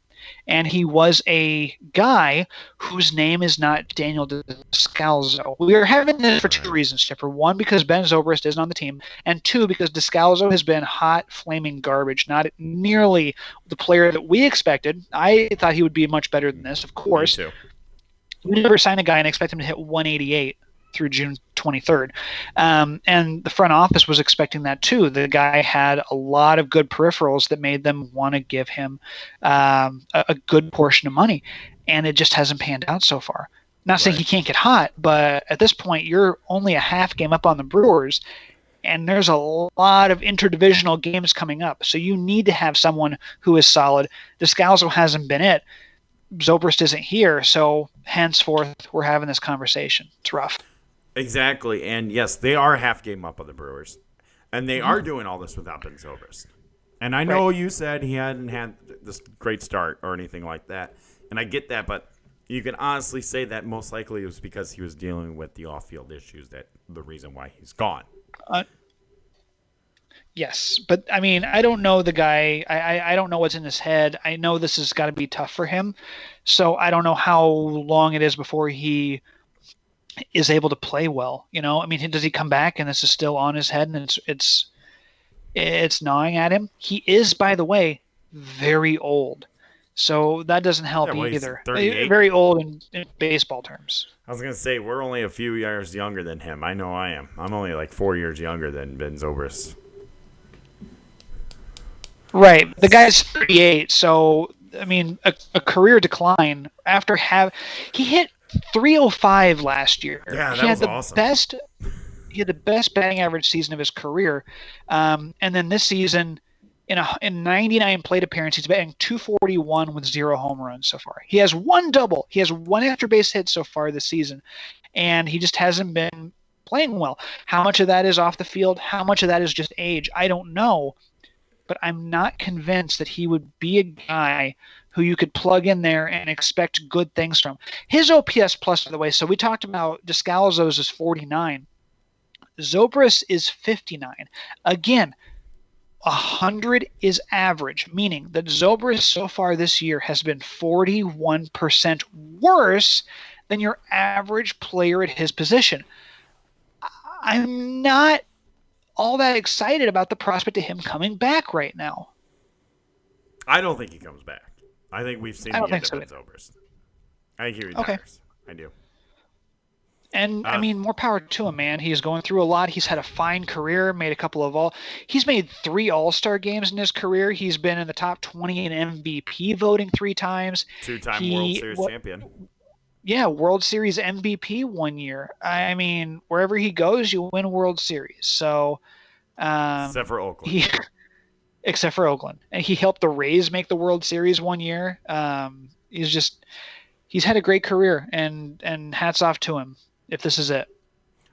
and he was a guy whose name is not Daniel Descalzo. We are having this for two reasons, Chipper. One, because Ben Zobrist isn't on the team, and two, because Descalzo has been hot, flaming garbage. Not nearly the player that we expected. I thought he would be much better than this, of course. Me too. We never sign a guy and expect him to hit 188 through June 23rd. And the front office was expecting that too. The guy had a lot of good peripherals that made them want to give him a good portion of money. And it just hasn't panned out so far. Not saying he can't get hot, but at this point, you're only a half game up on the Brewers. And there's a lot of interdivisional games coming up. So you need to have someone who is solid. Descalzo hasn't been it. Zobrist isn't here, so henceforth we're having this conversation. It's rough. Exactly, and yes, they are half game up on the Brewers, and they are doing all this without Ben Zobrist. And I know you said he hadn't had this great start or anything like that, and I get that, but you can honestly say that most likely it was because he was dealing with the off-field issues that the reason why he's gone. Yes, but I mean, I don't know the guy. I don't know what's in his head. I know this has got to be tough for him, so I don't know how long it is before he is able to play well. You know, I mean, does he come back and this is still on his head and it's gnawing at him? He is, by the way, very old, so that doesn't help either. 38? Very old in baseball terms. I was going to say, we're only a few years younger than him. I know I am. I'm only like 4 years younger than Ben Zobrist. Right. The guy's 38, so I mean, a career decline after he hit 305 last year. Yeah, he that had was the awesome. He had the best batting average season of his career, and then this season, in 99 plate appearances, he's batting 241 with 0 home runs so far. He has 1 double. He has 1 extra base hit so far this season, and he just hasn't been playing well. How much of that is off the field? How much of that is just age? I don't know. But I'm not convinced that he would be a guy who you could plug in there and expect good things from. His OPS plus, by the way, so we talked about Descalzo's is 49. Zobrist is 59. Again, 100 is average, meaning that Zobrist so far this year has been 41% worse than your average player at his position. I'm not all that excited about the prospect of him coming back right now. I don't think he comes back. I think we've seen the end of Ben Zobrist. I think he retires. Okay. I do. And I mean, more power to him, man. He's going through a lot. He's had a fine career. He's made 3 All-Star games in his career. He's been in the top 20 in MVP voting 3 times. 2-time World Series champion. Yeah, World Series MVP 1 year. I mean, wherever he goes, you win a World Series. So, except for Oakland. Except for Oakland, and he helped the Rays make the World Series 1 year. He's had a great career, and hats off to him if this is it.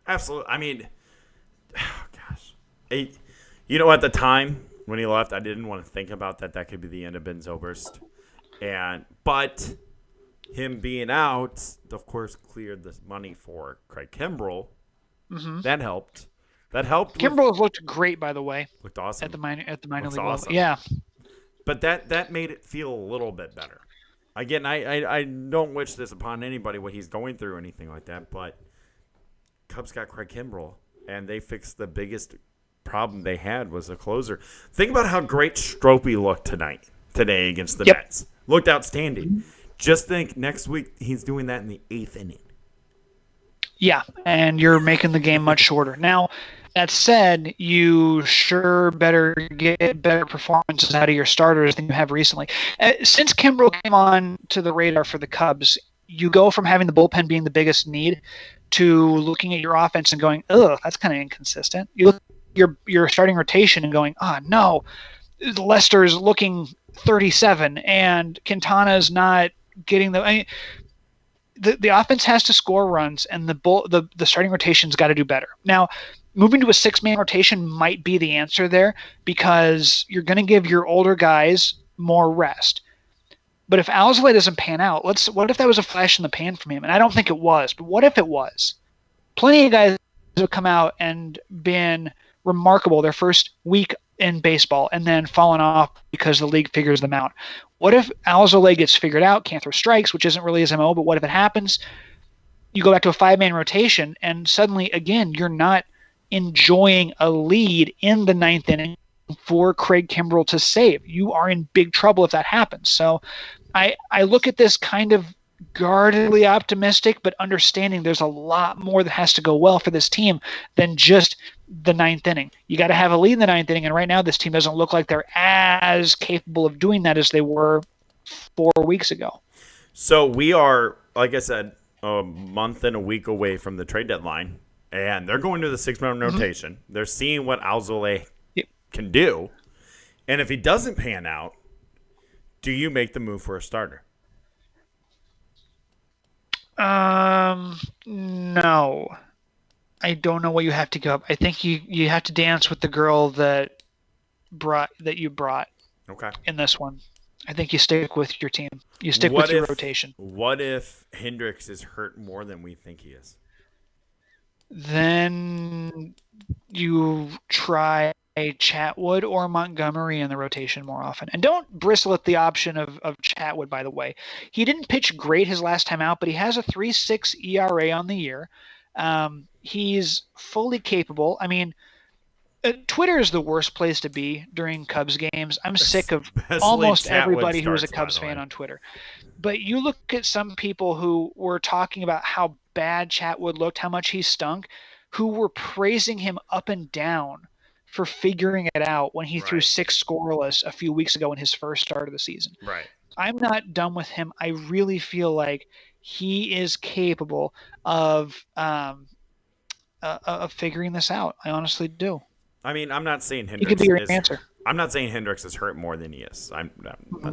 Absolutely. I mean, oh gosh, you know, at the time when he left, I didn't want to think about that. That could be the end of Ben Zobrist, but him being out, of course, cleared the money for Craig Kimbrell. Mm-hmm. That helped. Kimbrell looked great, by the way. Looked awesome at the minor league level. Awesome. Yeah, but that made it feel a little bit better. Again, I don't wish this upon anybody what he's going through or anything like that, but Cubs got Craig Kimbrell, and they fixed the biggest problem they had was the closer. Think about how great Stropey looked today against the Mets. Looked outstanding. Just think next week he's doing that in the 8th inning. Yeah, and you're making the game much shorter. Now, that said, you sure better get better performances out of your starters than you have recently. Since Kimbrell came on to the radar for the Cubs, you go from having the bullpen being the biggest need to looking at your offense and going, ugh, that's kind of inconsistent. You look at your starting rotation and going, no, Lester's looking 37 and Quintana's not getting the offense has to score runs, and the starting rotation's got to do better. Now, moving to a 6-man rotation might be the answer there because you're going to give your older guys more rest. But if Alzolay doesn't pan out, what if that was a flash in the pan from him? And I don't think it was, but what if it was? Plenty of guys have come out and been remarkable their first week in baseball and then fallen off because the league figures them out. What if Alzolay gets figured out, can't throw strikes, which isn't really his MO, but what if it happens? You go back to a 5-man rotation, and suddenly, again, you're not enjoying a lead in the 9th inning for Craig Kimbrel to save. You are in big trouble if that happens. So I look at this kind of guardedly optimistic, but understanding there's a lot more that has to go well for this team than just the 9th inning. You got to have a lead in the 9th inning, and right now this team doesn't look like they're as capable of doing that as they were 4 weeks ago. So we are, like I said, a month and a week away from the trade deadline, and they're going to the 6-man rotation. They're seeing what Alzolay can do, and if he doesn't pan out, do you make the move for a starter? No. I don't know what you have to give up. I think you have to dance with the girl that you brought. Okay. In this one. I think you stick with your team. You stick with your rotation. What if Hendricks is hurt more than we think he is? Then you try Chatwood or Montgomery in the rotation more often. And don't bristle at the option of Chatwood, by the way. He didn't pitch great his last time out, but he has a 3.6 ERA on the year. He's fully capable. I mean, Twitter is the worst place to be during Cubs games. I'm sick of almost everybody who is a Cubs fan on Twitter. But you look at some people who were talking about how bad Chatwood looked, how much he stunk, who were praising him up and down for figuring it out when he threw 6 scoreless a few weeks ago in his first start of the season. Right. I'm not done with him. I really feel like he is capable of figuring this out. I honestly do. I mean, I'm not saying Hendricks. He could be your answer. I'm not saying Hendricks is hurt more than he is. I'm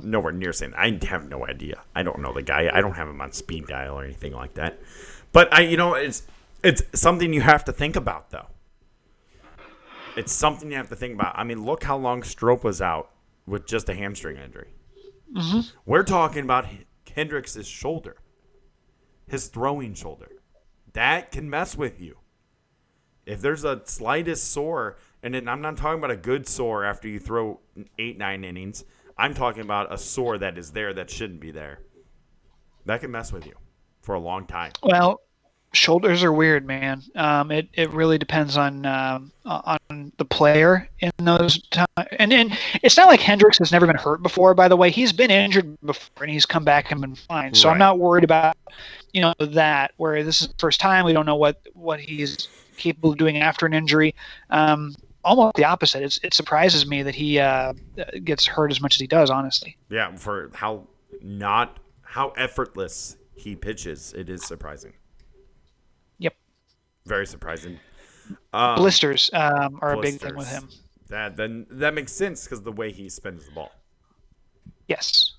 nowhere near saying that. I have no idea. I don't know the guy. I don't have him on speed dial or anything like that. But it's something you have to think about, though. It's something you have to think about. I mean, look how long Strop was out with just a hamstring injury. Mm-hmm. We're talking about Hendricks' shoulder, his throwing shoulder. That can mess with you. If there's a slightest sore, and I'm not talking about a good sore after you throw 8-9 innings. I'm talking about a sore that is there that shouldn't be there. That can mess with you for a long time. Well, shoulders are weird, man. It really depends on the player in those times. And it's not like Hendricks has never been hurt before, by the way. He's been injured before, and he's come back and been fine. So I'm not worried about that, where this is the first time. We don't know what he's capable of doing after an injury. Almost the opposite. It surprises me that he gets hurt as much as he does, honestly. Yeah, for how effortless he pitches, it is surprising. Yep. Very surprising. Blisters are a big thing with him. That makes sense because the way he spins the ball. Yes.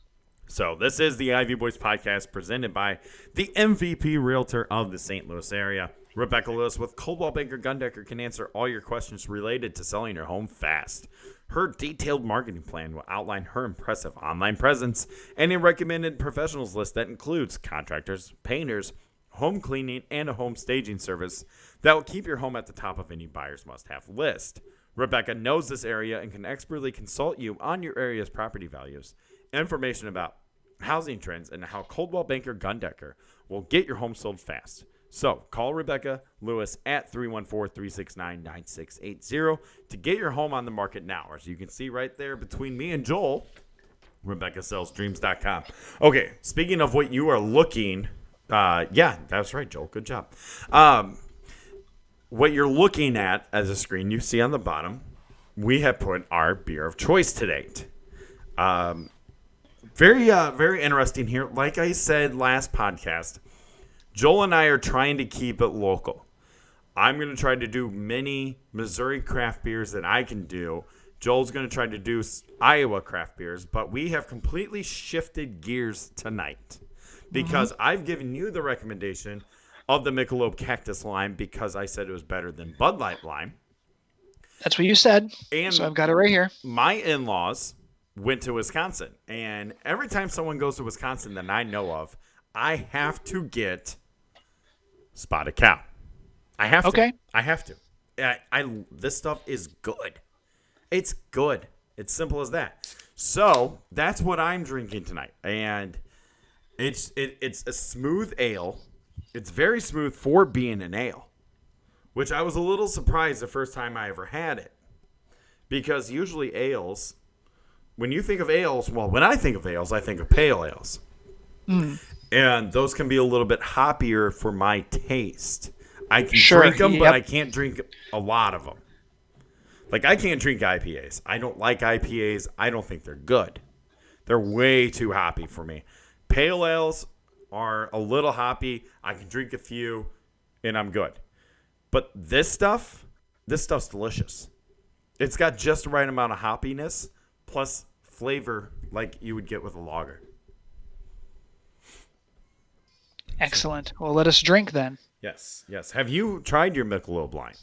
So this is the Ivy Boys podcast presented by the MVP Realtor of the St. Louis area. Rebecca Lewis with Coldwell Banker Gundecker can answer all your questions related to selling your home fast. Her detailed marketing plan will outline her impressive online presence and a recommended professionals list that includes contractors, painters, home cleaning, and a home staging service that will keep your home at the top of any buyer's must-have list. Rebecca knows this area and can expertly consult you on your area's property values, information about housing trends, and how Coldwell Banker Gundecker will get your home sold fast. So call Rebecca Lewis at 314-369-9680 to get your home on the market now. As you can see right there between me and Joel, RebeccaSellsDreams.com. Okay, speaking of what you are looking, yeah, that's right, Joel. Good job. What you're looking at as a screen you see on the bottom, we have put our beer of choice to date. Very interesting here. Like I said last podcast, Joel and I are trying to keep it local. I'm going to try to do many Missouri craft beers that I can do. Joel's going to try to do Iowa craft beers, but we have completely shifted gears tonight because I've given you the recommendation of the Michelob Cactus Lime because I said it was better than Bud Light Lime. That's what you said. And so I've got it right here. My in-laws went to Wisconsin, and every time someone goes to Wisconsin that I know of, I have to get Spotted Cow. I have to. Okay. I have to. This stuff is good. It's good. It's simple as that. So that's what I'm drinking tonight, and it's a smooth ale. It's very smooth for being an ale, which I was a little surprised the first time I ever had it, because usually ales, when you think of ales, well, when I think of ales, I think of pale ales, and those can be a little bit hoppier for my taste. I can drink them, but I can't drink a lot of them. Like, I can't drink IPAs. I don't like IPAs. I don't think they're good. They're way too hoppy for me. Pale ales are a little hoppy. I can drink a few, and I'm good. But this stuff's delicious. It's got just the right amount of hoppiness, plus flavor like you would get with a lager. Excellent. Well, let us drink then. Yes. Have you tried your Michelob Lime?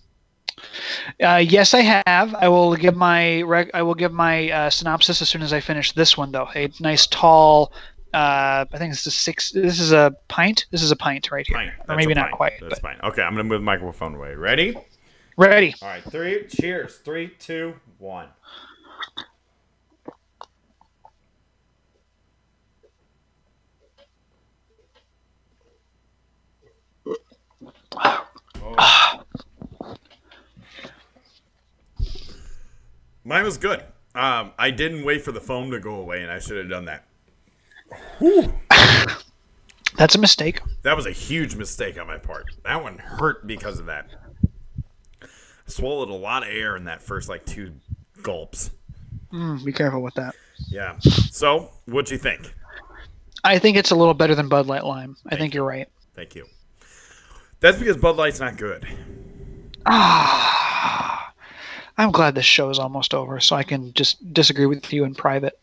Yes, I have. I will give my synopsis as soon as I finish this one, though. A nice tall. I think this is six. This is a pint. This is a pint right here, or maybe not quite. That's fine. Okay, I'm gonna move the microphone away. Ready? Ready. All right. Cheers. 3, 2, 1. Oh. Mine was good. I didn't wait for the foam to go away, and I should have done that. Whew. That's a mistake. That was a huge mistake on my part. That one hurt because of that. I swallowed a lot of air in that first, 2 gulps. Be careful with that. Yeah. So, what'd you think? I think it's a little better than Bud Light Lime. I think you're right. Thank you. That's because Bud Light's not good. I'm glad this show is almost over, so I can just disagree with you in private.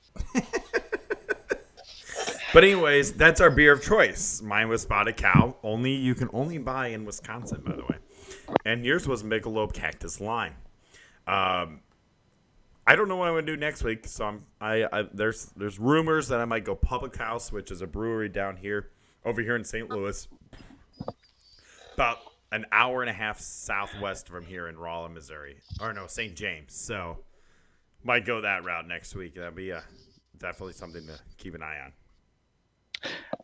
But anyways, that's our beer of choice. Mine was Spotted Cow. You can only buy in Wisconsin, by the way. And yours was Michelob Cactus Lime. I don't know what I'm gonna do next week. So there's rumors that I might go Public House, which is a brewery over here in St. Louis, about an hour and a half southwest from here in Rolla, Missouri, or no, St. James. So might go that route next week. That'd be definitely something to keep an eye on.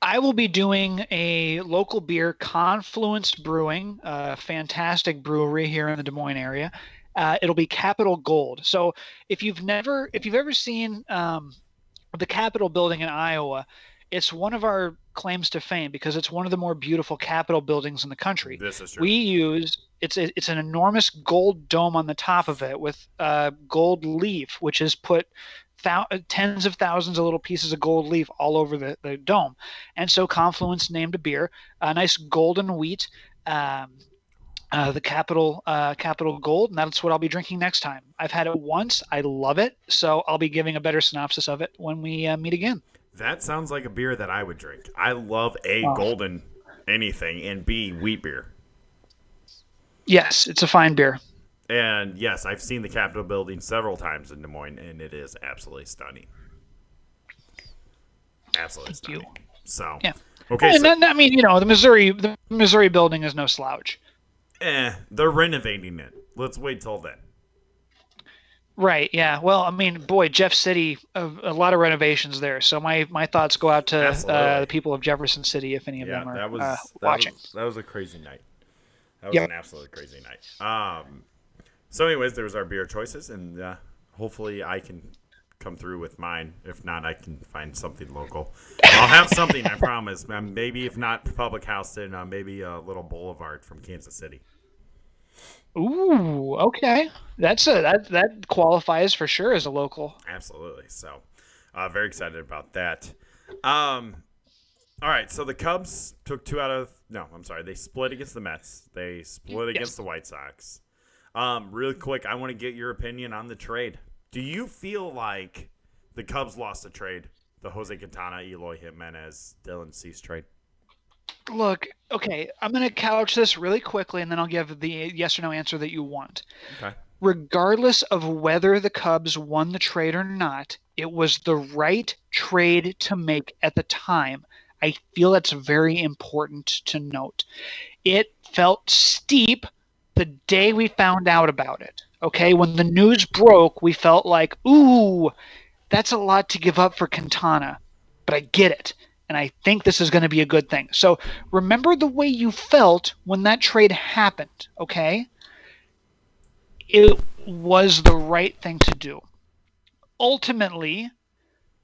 I will be doing a local beer, Confluence Brewing, a fantastic brewery here in the Des Moines area. It'll be Capitol Gold. So if you've ever seen the Capitol building in Iowa, it's one of our claims to fame because it's one of the more beautiful Capitol buildings in the country. This is true. It's an enormous gold dome on the top of it with gold leaf, which is put tens of thousands of little pieces of gold leaf all over the dome. And so Confluence named a beer, a nice golden wheat, the Capitol Gold, and that's what I'll be drinking next time. I've had it once. I love it. So I'll be giving a better synopsis of it when we meet again. That sounds like a beer that I would drink. I love golden anything, and B, wheat beer. Yes, it's a fine beer. And yes, I've seen the Capitol building several times in Des Moines, and it is absolutely stunning. Absolutely stunning. So, yeah. Okay. The Missouri building is no slouch. They're renovating it. Let's wait till then. Right. Yeah. Well, Jeff City, a lot of renovations there. So my thoughts go out to the people of Jefferson City, if any of them are watching. That was a crazy night. That was an absolutely crazy night. So anyways, there was our beer choices, and hopefully I can come through with mine. If not, I can find something local. I'll have something, I promise. Maybe if not Public House, then maybe a little Boulevard from Kansas City. Ooh, okay. That qualifies for sure as a local. Absolutely. So, very excited about that. All right. So the Cubs took they split against the Mets. They split against the White Sox. Really quick, I want to get your opinion on the trade. Do you feel like the Cubs lost a trade The Jose Quintana, Eloy Jimenez, Dylan Cease trade. Look, okay, I'm going to couch this really quickly, and then I'll give the yes or no answer that you want. Okay. Regardless of whether the Cubs won the trade or not, it was the right trade to make at the time. I feel that's very important to note. It felt steep the day we found out about it. Okay, when the news broke, we felt like, ooh, that's a lot to give up for Quintana, but I get it. And I think this is going to be a good thing. So remember the way you felt when that trade happened, okay? It was the right thing to do. Ultimately,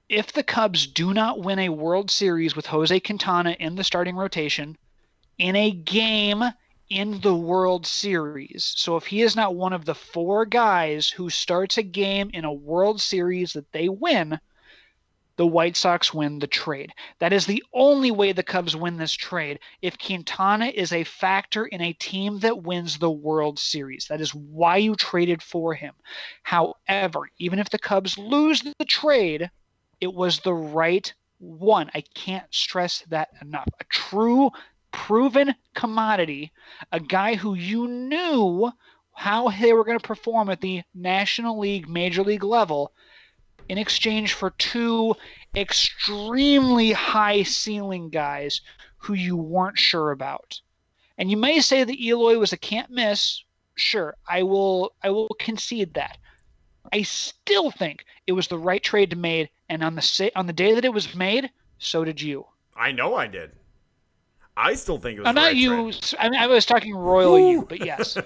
if the Cubs do not win a World Series with Jose Quintana in the starting rotation, in a game in the World Series, so if he is not one of the 4 guys who starts a game in a World Series that they win, the White Sox win the trade. That is the only way the Cubs win this trade, if Quintana is a factor in a team that wins the World Series. That is why you traded for him. However, even if the Cubs lose the trade, it was the right one. I can't stress that enough. A true, proven commodity, a guy who you knew how they were going to perform at the National League, Major League level, in exchange for 2 extremely high ceiling guys who you weren't sure about. And you may say that Eloy was a can't miss. Sure, I will concede that. I still think it was the right trade to made, and on the day that it was made, so did you. I know I did. I still think it was the right you. Trade. I mean, I was talking royally you, but yes.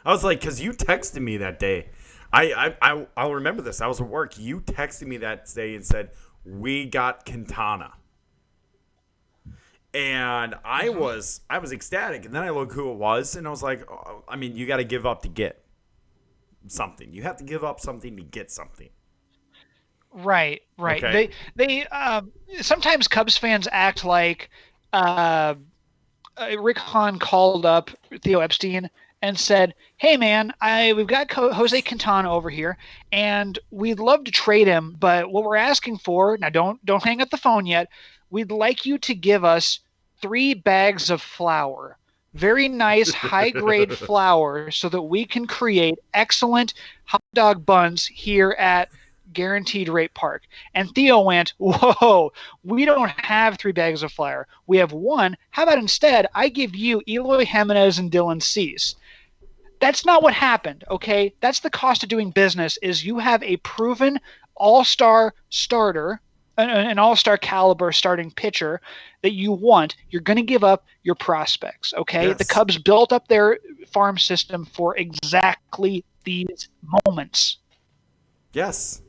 I was like, because you texted me that day. I'll remember this. I was at work. You texted me that day and said, we got Quintana. And I was ecstatic. And then I looked who it was, and I was like, oh, I mean, you got to give up to get something. You have to give up something to get something. Right. Okay. They sometimes Cubs fans act like Rick Hahn called up Theo Epstein and said, hey, man, we've got Jose Quintana over here, and we'd love to trade him, but what we're asking for, now don't hang up the phone yet, we'd like you to give us 3 bags of flour, very nice, high-grade flour, so that we can create excellent hot dog buns here at Guaranteed Rate Park. And Theo went, whoa, we don't have 3 bags of flour. We have 1. How about instead I give you Eloy Jimenez and Dylan Cease? That's not what happened, okay? That's the cost of doing business, is you have a proven all-star starter, an all-star caliber starting pitcher that you want. You're going to give up your prospects, okay? Yes. The Cubs built up their farm system for exactly these moments. Yes,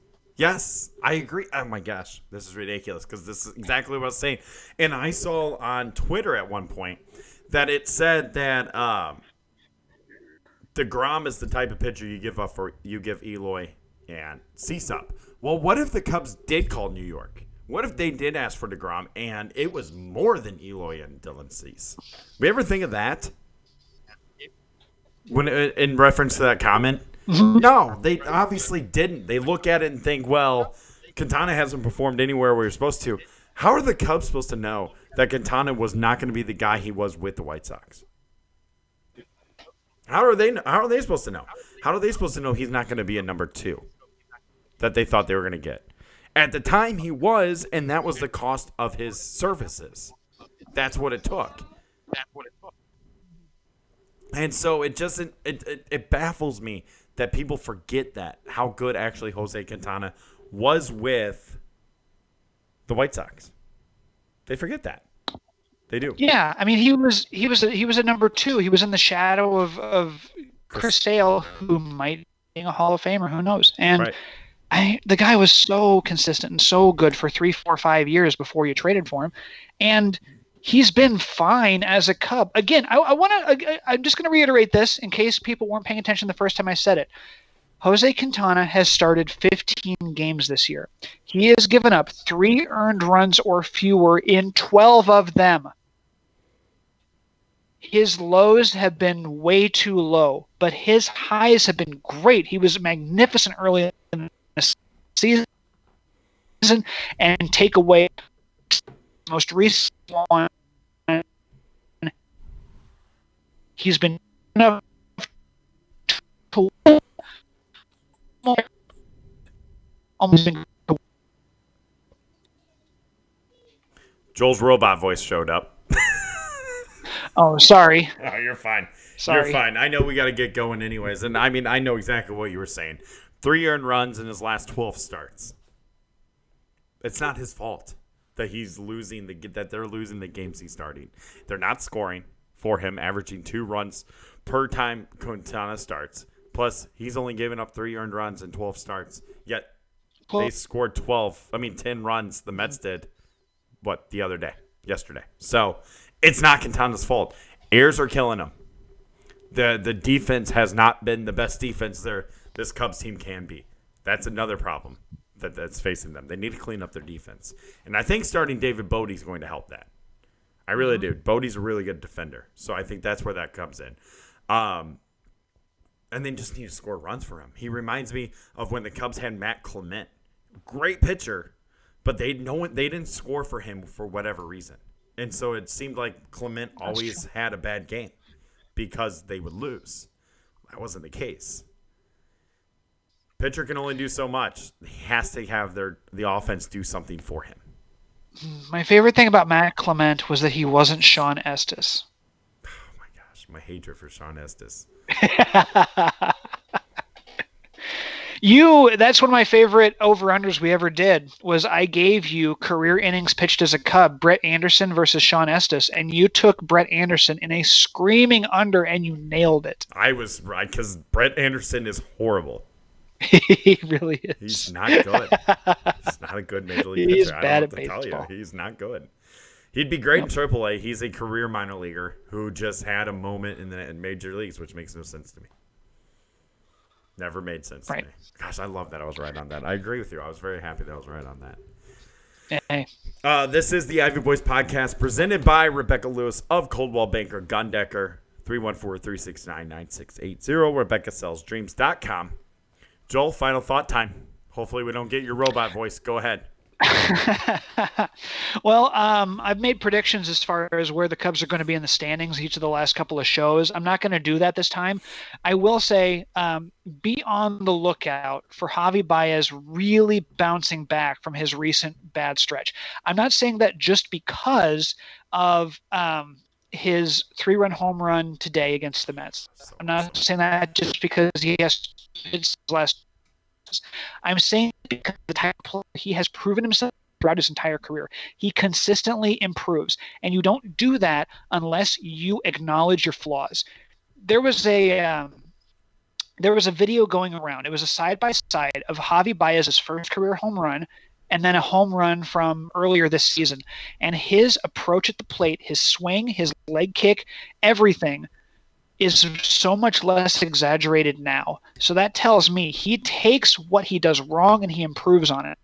I agree. Oh, my gosh. This is ridiculous because this is exactly what I was saying. And I saw on Twitter at one point that it said that DeGrom is the type of pitcher you give Eloy and Cease up. Well, what if the Cubs did call New York? What if they did ask for DeGrom and it was more than Eloy and Dylan Cease? We ever think of that? When in reference to that comment? No, they obviously didn't. They look at it and think, well, Quintana hasn't performed anywhere where you're supposed to. How are the Cubs supposed to know that Quintana was not going to be the guy he was with the White Sox? How are they supposed to know? How are they supposed to know he's not going to be a number 2 that they thought they were going to get? At the time he was, and that was the cost of his services. That's what it took. And so it baffles me that people forget that, how good actually Jose Quintana was with the White Sox. They forget that. They do. Yeah, I mean he was a number 2. He was in the shadow of Chris Sale, who might be a Hall of Famer. Who knows? And right. The guy was so consistent and so good for 3, 4, 5 years before you traded for him, and he's been fine as a Cub. Again, I'm just going to reiterate this in case people weren't paying attention the first time I said it. Jose Quintana has started 15 games this year. He has given up 3 earned runs or fewer in 12 of them. His lows have been way too low, but his highs have been great. He was magnificent early in the season. season and take away the most recent one. He's been enough to almost been. Joel's robot voice showed up. Oh, sorry. Oh, you're fine. Sorry. You're fine. I know we got to get going anyways. And I mean, I know exactly what you were saying. 3 earned runs in his last 12 starts. It's not his fault that he's losing that they're losing the games he's starting. They're not scoring for him, averaging 2 runs per time Quintana starts. Plus, he's only given up 3 earned runs in 12 starts. Yet they scored 10 runs. The Mets did. Yesterday. So it's not Quintana's fault. Errors are killing him. The defense has not been the best defense this Cubs team can be. That's another problem that's facing them. They need to clean up their defense. And I think starting David Bote is going to help that. I really do. Bodie's a really good defender. So I think that's where that comes in. And then just need to score runs for him. He reminds me of when the Cubs had Matt Clement. Great pitcher, but they didn't score for him for whatever reason. And so it seemed like Clement always had a bad game because they would lose. That wasn't the case. Pitcher can only do so much. He has to have the offense do something for him. My favorite thing about Matt Clement was that he wasn't Sean Estes. Oh my gosh, my hatred for Sean Estes. That's one of my favorite over-unders we ever did, was I gave you career innings pitched as a Cub, Brett Anderson versus Sean Estes, and you took Brett Anderson in a screaming under, and you nailed it. I was right, because Brett Anderson is horrible. He really is. He's not good. He's not a good major league pitcher. He's bad at baseball. baseball. He's not good. He'd be great in AAA. He's a career minor leaguer who just had a moment in major leagues, which makes no sense to me. Never made sense to me. Gosh, I love that I was right on that. I agree with you. I was very happy that I was right on that. Hey. This is the Ivy Boys podcast presented by Rebecca Lewis of Coldwell Banker Gundecker, 314-369-9680, RebeccaSellsDreams.com. Joel, final thought time. Hopefully we don't get your robot voice. Go ahead. Well, I've made predictions as far as where the Cubs are going to be in the standings each of the last couple of shows. I'm not going to do that this time. I will say be on the lookout for Javi Baez really bouncing back from his recent bad stretch. I'm not saying that just because of his 3-run home run today against the Mets. I'm not saying that just because he has his last. I'm saying because the type of player he has proven himself throughout his entire career. He consistently improves, and you don't do that unless you acknowledge your flaws. There was a video going around. It was a side-by-side of Javi Baez's first career home run and then a home run from earlier this season. And his approach at the plate, his swing, his leg kick, everything is so much less exaggerated now. So that tells me he takes what he does wrong and he improves on it.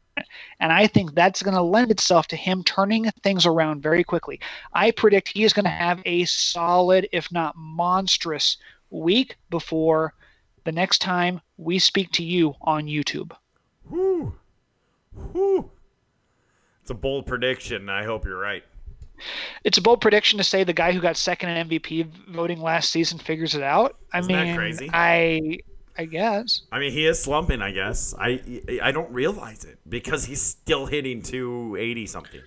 And I think that's going to lend itself to him turning things around very quickly. I predict he is going to have a solid, if not monstrous, week before the next time we speak to you on YouTube. Whew. Whew. It's a bold prediction. I hope you're right. It's a bold prediction to say the guy who got second in MVP voting last season figures it out. Isn't that crazy? I guess. I mean, he is slumping, I guess. I don't realize it because he's still hitting 280 something.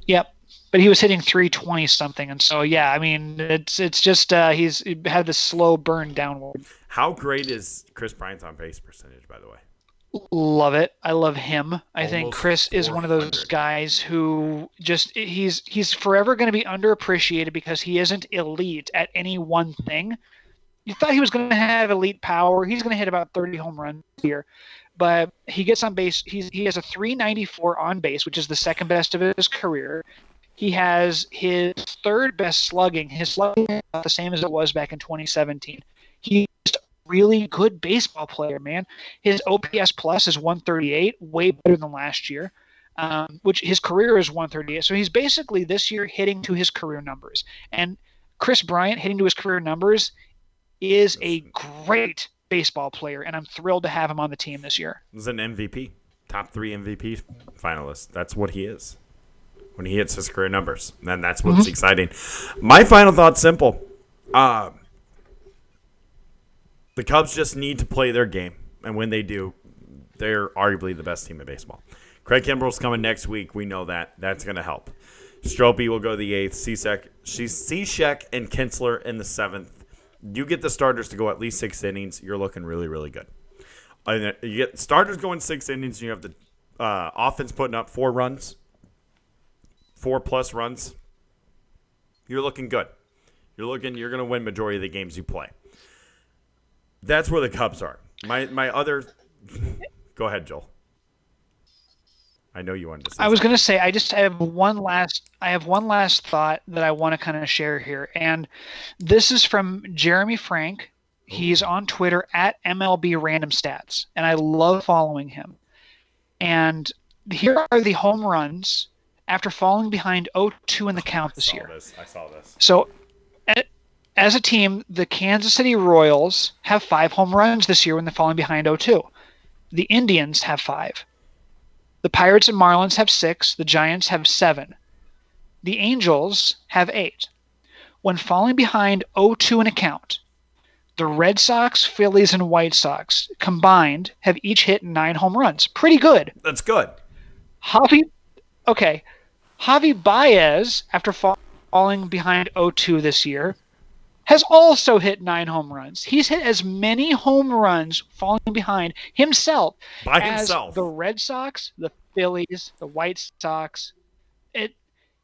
Yep. But he was hitting 320 something, and so yeah, I mean, it's just he's had this slow burn downward. How great is Chris Bryant's on base percentage, by the way? Love it. I love him. I think Chris is 400. one of those guys who just he's forever going to be underappreciated because he isn't elite at any one thing. You thought he was going to have elite power. He's going to hit about 30 home runs here. But he gets on base. He has a 394 on base, which is the second best of his career. He has his third best slugging. His slugging is about the same as it was back in 2017. He's just a really good baseball player, man. His OPS plus is 138, way better than last year, which his career is 138. So he's basically this year hitting to his career numbers. And Chris Bryant hitting to his career numbers is a great baseball player, and I'm thrilled to have him on the team this year. He's an MVP top 3 MVP finalist. That's what he is when he hits his career numbers. And that's what's exciting. My final thought's simple. The Cubs just need to play their game. And when they do, they're arguably the best team in baseball. Craig Kimbrell's coming next week. We know that. That's going to help. Stropey will go the 8th. Cishek and Kinsler in the 7th. You get the starters to go at least 6 innings. You're looking really, really good. And you get starters going 6 innings, and you have the offense putting up 4 runs, 4+ runs. You're looking good. You're going to win majority of the games you play. That's where the Cubs are. My other – go ahead, Joel. I know you wanted to say I was going to say I have one last thought that I want to kind of share here, and this is from Jeremy Frank. He's on Twitter at MLB Random Stats, and I love following him. And here are the home runs after falling behind 0-2 in the count this year. I saw this. So, as a team, the Kansas City Royals have 5 home runs this year when they're falling behind 0-2. The Indians have 5. The Pirates and Marlins have 6. The Giants have 7. The Angels have 8. When falling behind 0-2 in a count, the Red Sox, Phillies, and White Sox combined have each hit 9 home runs. Pretty good. That's good. Javi Baez, after falling behind 0-2 this year, has also hit 9 home runs. He's hit as many home runs falling behind himself as the Red Sox, the Phillies, the White Sox.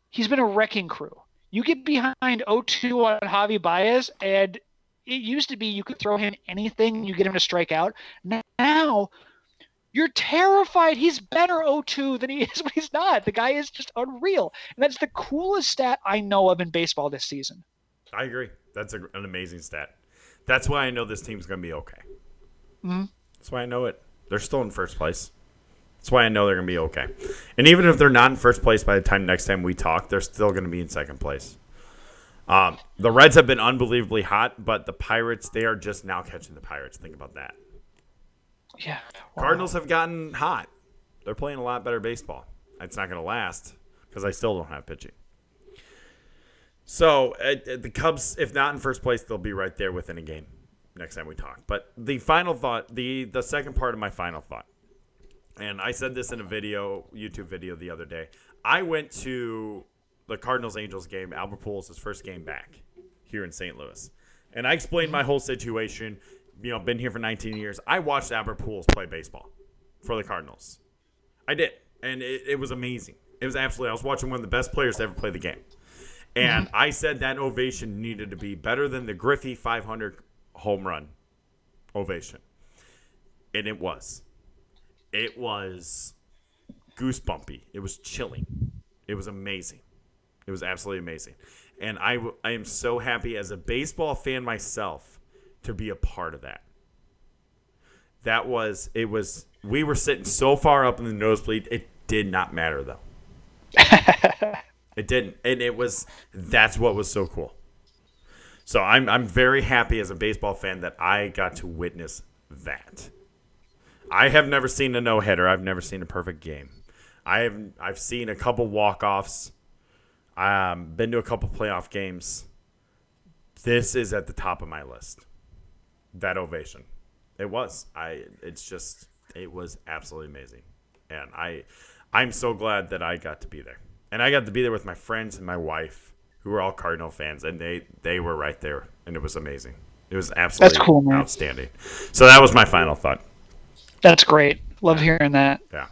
He's been a wrecking crew. You get behind 0-2 on Javi Baez, and it used to be you could throw him anything, you get him to strike out. Now, you're terrified he's better 0-2 than he is when he's not. The guy is just unreal. And that's the coolest stat I know of in baseball this season. I agree. That's an amazing stat. That's why I know this team's going to be okay. Mm-hmm. That's why I know it. They're still in first place. That's why I know they're going to be okay. And even if they're not in first place by the time next time we talk, they're still going to be in second place. The Reds have been unbelievably hot, but the Pirates, they are just now catching the Pirates. Think about that. Yeah. Wow. Cardinals have gotten hot. They're playing a lot better baseball. It's not going to last because I still don't have pitching. So the Cubs, if not in first place, they'll be right there within a game next time we talk. But the final thought, the second part of my final thought, and I said this in a YouTube video the other day. I went to the Cardinals-Angels game, Albert Pujols' first game back here in St. Louis. And I explained my whole situation. Been here for 19 years. I watched Albert Pujols play baseball for the Cardinals. I did. And it was amazing. It was absolutely – I was watching one of the best players to ever play the game. And I said that ovation needed to be better than the Griffey 500 home run ovation. And it was. It was goosebumpy. It was chilling. It was amazing. It was absolutely amazing. And I am so happy as a baseball fan myself to be a part of that. We were sitting so far up in the nosebleed, it did not matter though. It didn't. And that's what was so cool. So I'm very happy as a baseball fan that I got to witness that. I have never seen a no-hitter. I've never seen a perfect game. I've seen a couple walk-offs. Been to a couple playoff games. This is at the top of my list. That ovation. It was. It was absolutely amazing. And I'm so glad that I got to be there. And I got to be there with my friends and my wife, who were all Cardinal fans, and they were right there, and it was amazing. It was absolutely outstanding. So that was my final thought. That's great. Love hearing that. Yeah.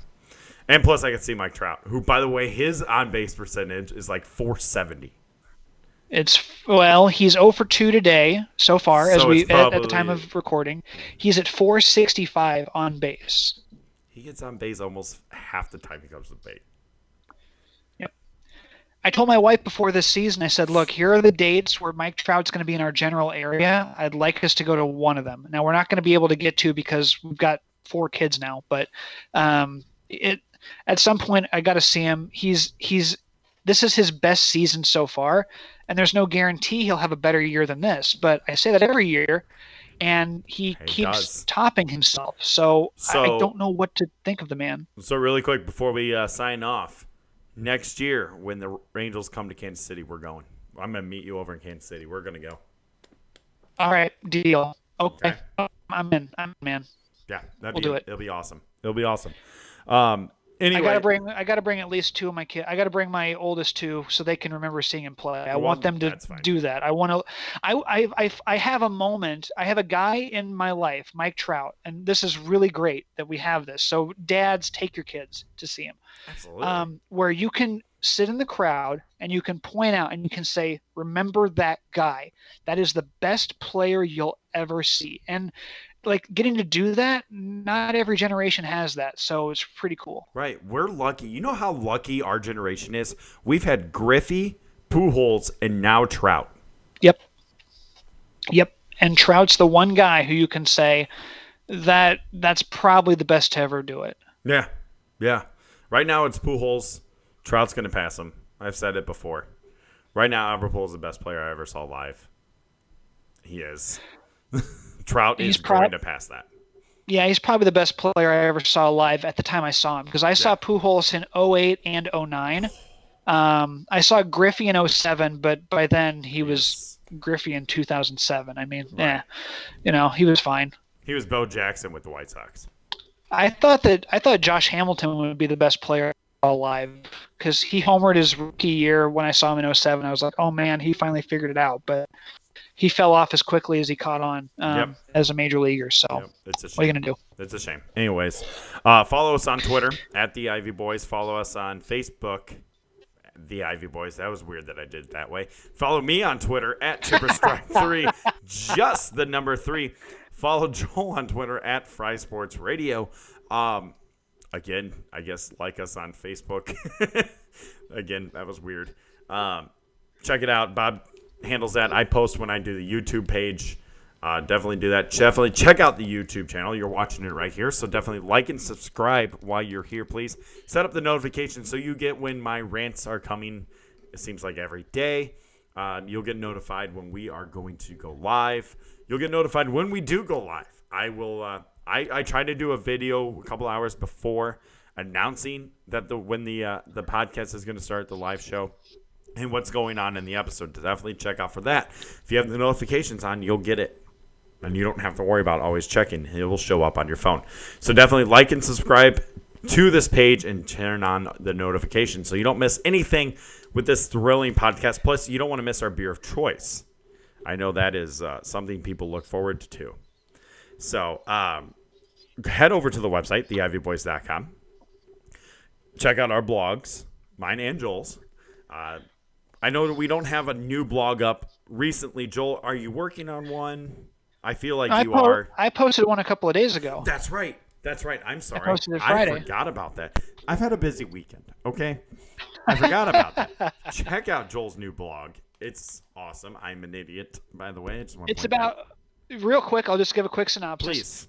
And plus, I could see Mike Trout, who, by the way, his on-base percentage is like .470. He's 0 for 2 today so far, at the time of recording. He's at .465 on base. He gets on base almost half the time he comes to the plate. Yep. I told my wife before this season, I said, look, here are the dates where Mike Trout's going to be in our general area. I'd like us to go to one of them. Now, we're not going to be able to get to because we've got 4 kids now, but at some point I got to see him. This is his best season so far, and there's no guarantee he'll have a better year than this. But I say that every year. and he He keeps does. topping himself. So I So don't know what to think of the man. So really quick before we sign off, next year when the Angels come to Kansas City, we're going. I'm gonna meet you over in Kansas City. We're gonna go. All right, deal. Okay, Okay. I'm in. I'm in, man. Yeah, We'll do it. It'll be awesome. It'll be awesome. I Anyway, gotta bring at least two of my kids. I gotta bring my oldest two so they can remember seeing him play. I well, want them to that's fine. do that. I want to. I have a moment. I have a guy in my life, Mike Trout, and this is really great that we have this. So dads, take your kids to see him. Absolutely. Where you can sit in the crowd and you can point out and you can say, "Remember that guy. That is the best player you'll ever see." And like getting to do that, not every generation has that, so it's pretty cool. Right. We're lucky. You know how lucky our generation is? We've had Griffey, Pujols, and now Trout. Yep. Yep. And Trout's the one guy who you can say that's probably the best to ever do it. Yeah. Yeah. Right now it's Pujols. Trout's going to pass him. I've said it before. Right now, Albert Pujols is the best player I ever saw live. He is. Trout is going to pass that. Yeah, he's probably the best player I ever saw live at the time I saw him because I saw Pujols in 08 and 09. I saw Griffey in 07, but by then he was Griffey in 2007. I mean, he was fine. He was Bo Jackson with the White Sox. I thought Josh Hamilton would be the best player alive because he homered his rookie year when I saw him in 07. I was like, oh man, he finally figured it out, but he fell off as quickly as he caught on as a major leaguer. So it's a shame. What are you going to do? It's a shame. Anyways, follow us on Twitter at The Ivy Boys. Follow us on Facebook, The Ivy Boys. That was weird that I did it that way. Follow me on Twitter at ChipperStrike3, just the number 3. Follow Joel on Twitter at Fry Sports Radio. Again, I guess like us on Facebook. Again, that was weird. Check it out. Bob handles that. I post when I do the YouTube page. Definitely do that. Definitely check out the YouTube channel. You're watching it right here, so definitely like and subscribe while you're here, please. Set up the notifications so you get when my rants are coming. It seems like every day. You'll get notified when we are going to go live. You'll get notified when we do go live. I will. I try to do a video a couple hours before announcing that when the podcast is going to start, the live show, and what's going on in the episode. Definitely check out for that. If you have the notifications on, you'll get it. And you don't have to worry about always checking. It will show up on your phone. So definitely like and subscribe to this page and turn on the notifications so you don't miss anything with this thrilling podcast. Plus, you don't want to miss our beer of choice. I know that is something people look forward to. So head over to the website, theivyboys.com. Check out our blogs, mine and Joel's. I know that we don't have a new blog up recently. Joel, are you working on one? I feel like you are. I posted one a couple of days ago. That's right. I'm sorry. I posted it Friday. I forgot about that. I've had a busy weekend, okay? I forgot about that. Check out Joel's new blog. It's awesome. I'm an idiot, by the way. Real quick, I'll just give a quick synopsis. Please.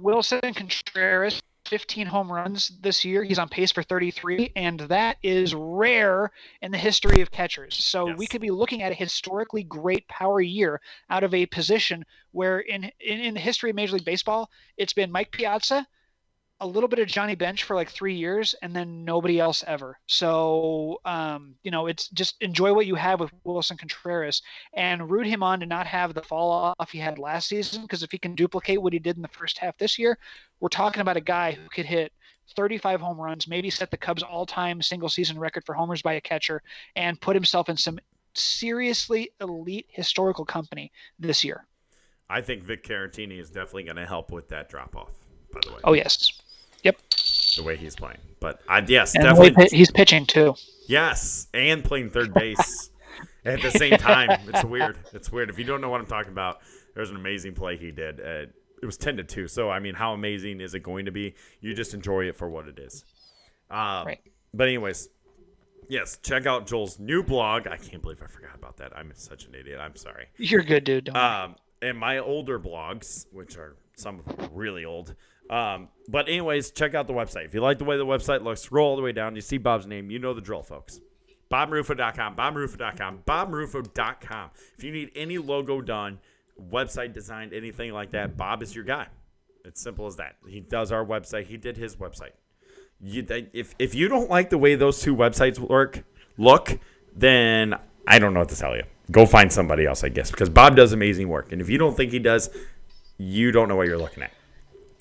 Wilson Contreras, 15 home runs this year. He's on pace for 33, and that is rare in the history of catchers. So we could be looking at a historically great power year out of a position where in the history of Major League Baseball, it's been Mike Piazza, a little bit of Johnny Bench for like 3 years, and then nobody else ever. So, it's just enjoy what you have with Wilson Contreras and root him on to not have the fall off he had last season. Because if he can duplicate what he did in the first half this year, we're talking about a guy who could hit 35 home runs, maybe set the Cubs all-time single-season record for homers by a catcher, and put himself in some seriously elite historical company this year. I think Vic Caratini is definitely going to help with that drop-off, by the way. Oh, yes. Yep. The way he's playing. But, yes, and definitely. He's pitching, too. Yes, and playing third base at the same time. It's weird. If you don't know what I'm talking about, there's an amazing play he did. It was 10-2. So, I mean, how amazing is it going to be? You just enjoy it for what it is. Right. But anyways, yes, check out Joel's new blog. I can't believe I forgot about that. I'm such an idiot. I'm sorry. You're good, dude. Don't worry. And my older blogs, which are some of them really old. But anyways, check out the website. If you like the way the website looks, scroll all the way down. You see Bob's name. You know the drill, folks. BobMarufo.com. BobMarufo.com. BobMarufo.com. If you need any logo done, website design, anything like that, Bob is your guy. It's simple as that. He does our website. He did his website. If you don't like the way those two websites look, then I don't know what to tell you. Go find somebody else, I guess, because Bob does amazing work. And if you don't think he does, you don't know what you're looking at.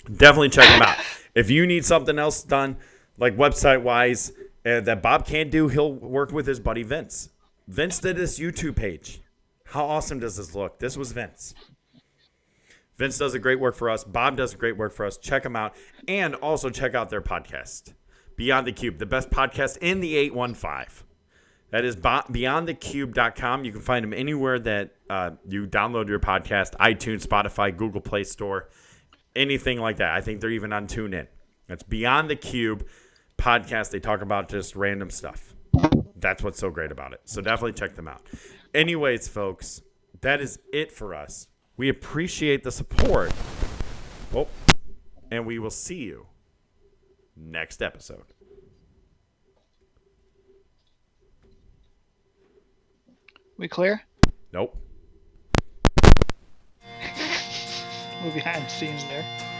Definitely check him out. If you need something else done, like website-wise, that Bob can't do, he'll work with his buddy Vince. Vince did this YouTube page. How awesome does this look? This was Vince. Vince does a great work for us. Bob does a great work for us. Check them out. And also check out their podcast, Beyond the Cube, the best podcast in the 815. That is beyondthecube.com. You can find them anywhere that you download your podcast, iTunes, Spotify, Google Play Store, anything like that. I think they're even on TuneIn. That's Beyond the Cube podcast. They talk about just random stuff. That's what's so great about it. So definitely check them out. Anyways, folks, that is it for us. We appreciate the support. Oh, and we will see you next episode. We clear? Nope. We're behind the scenes there.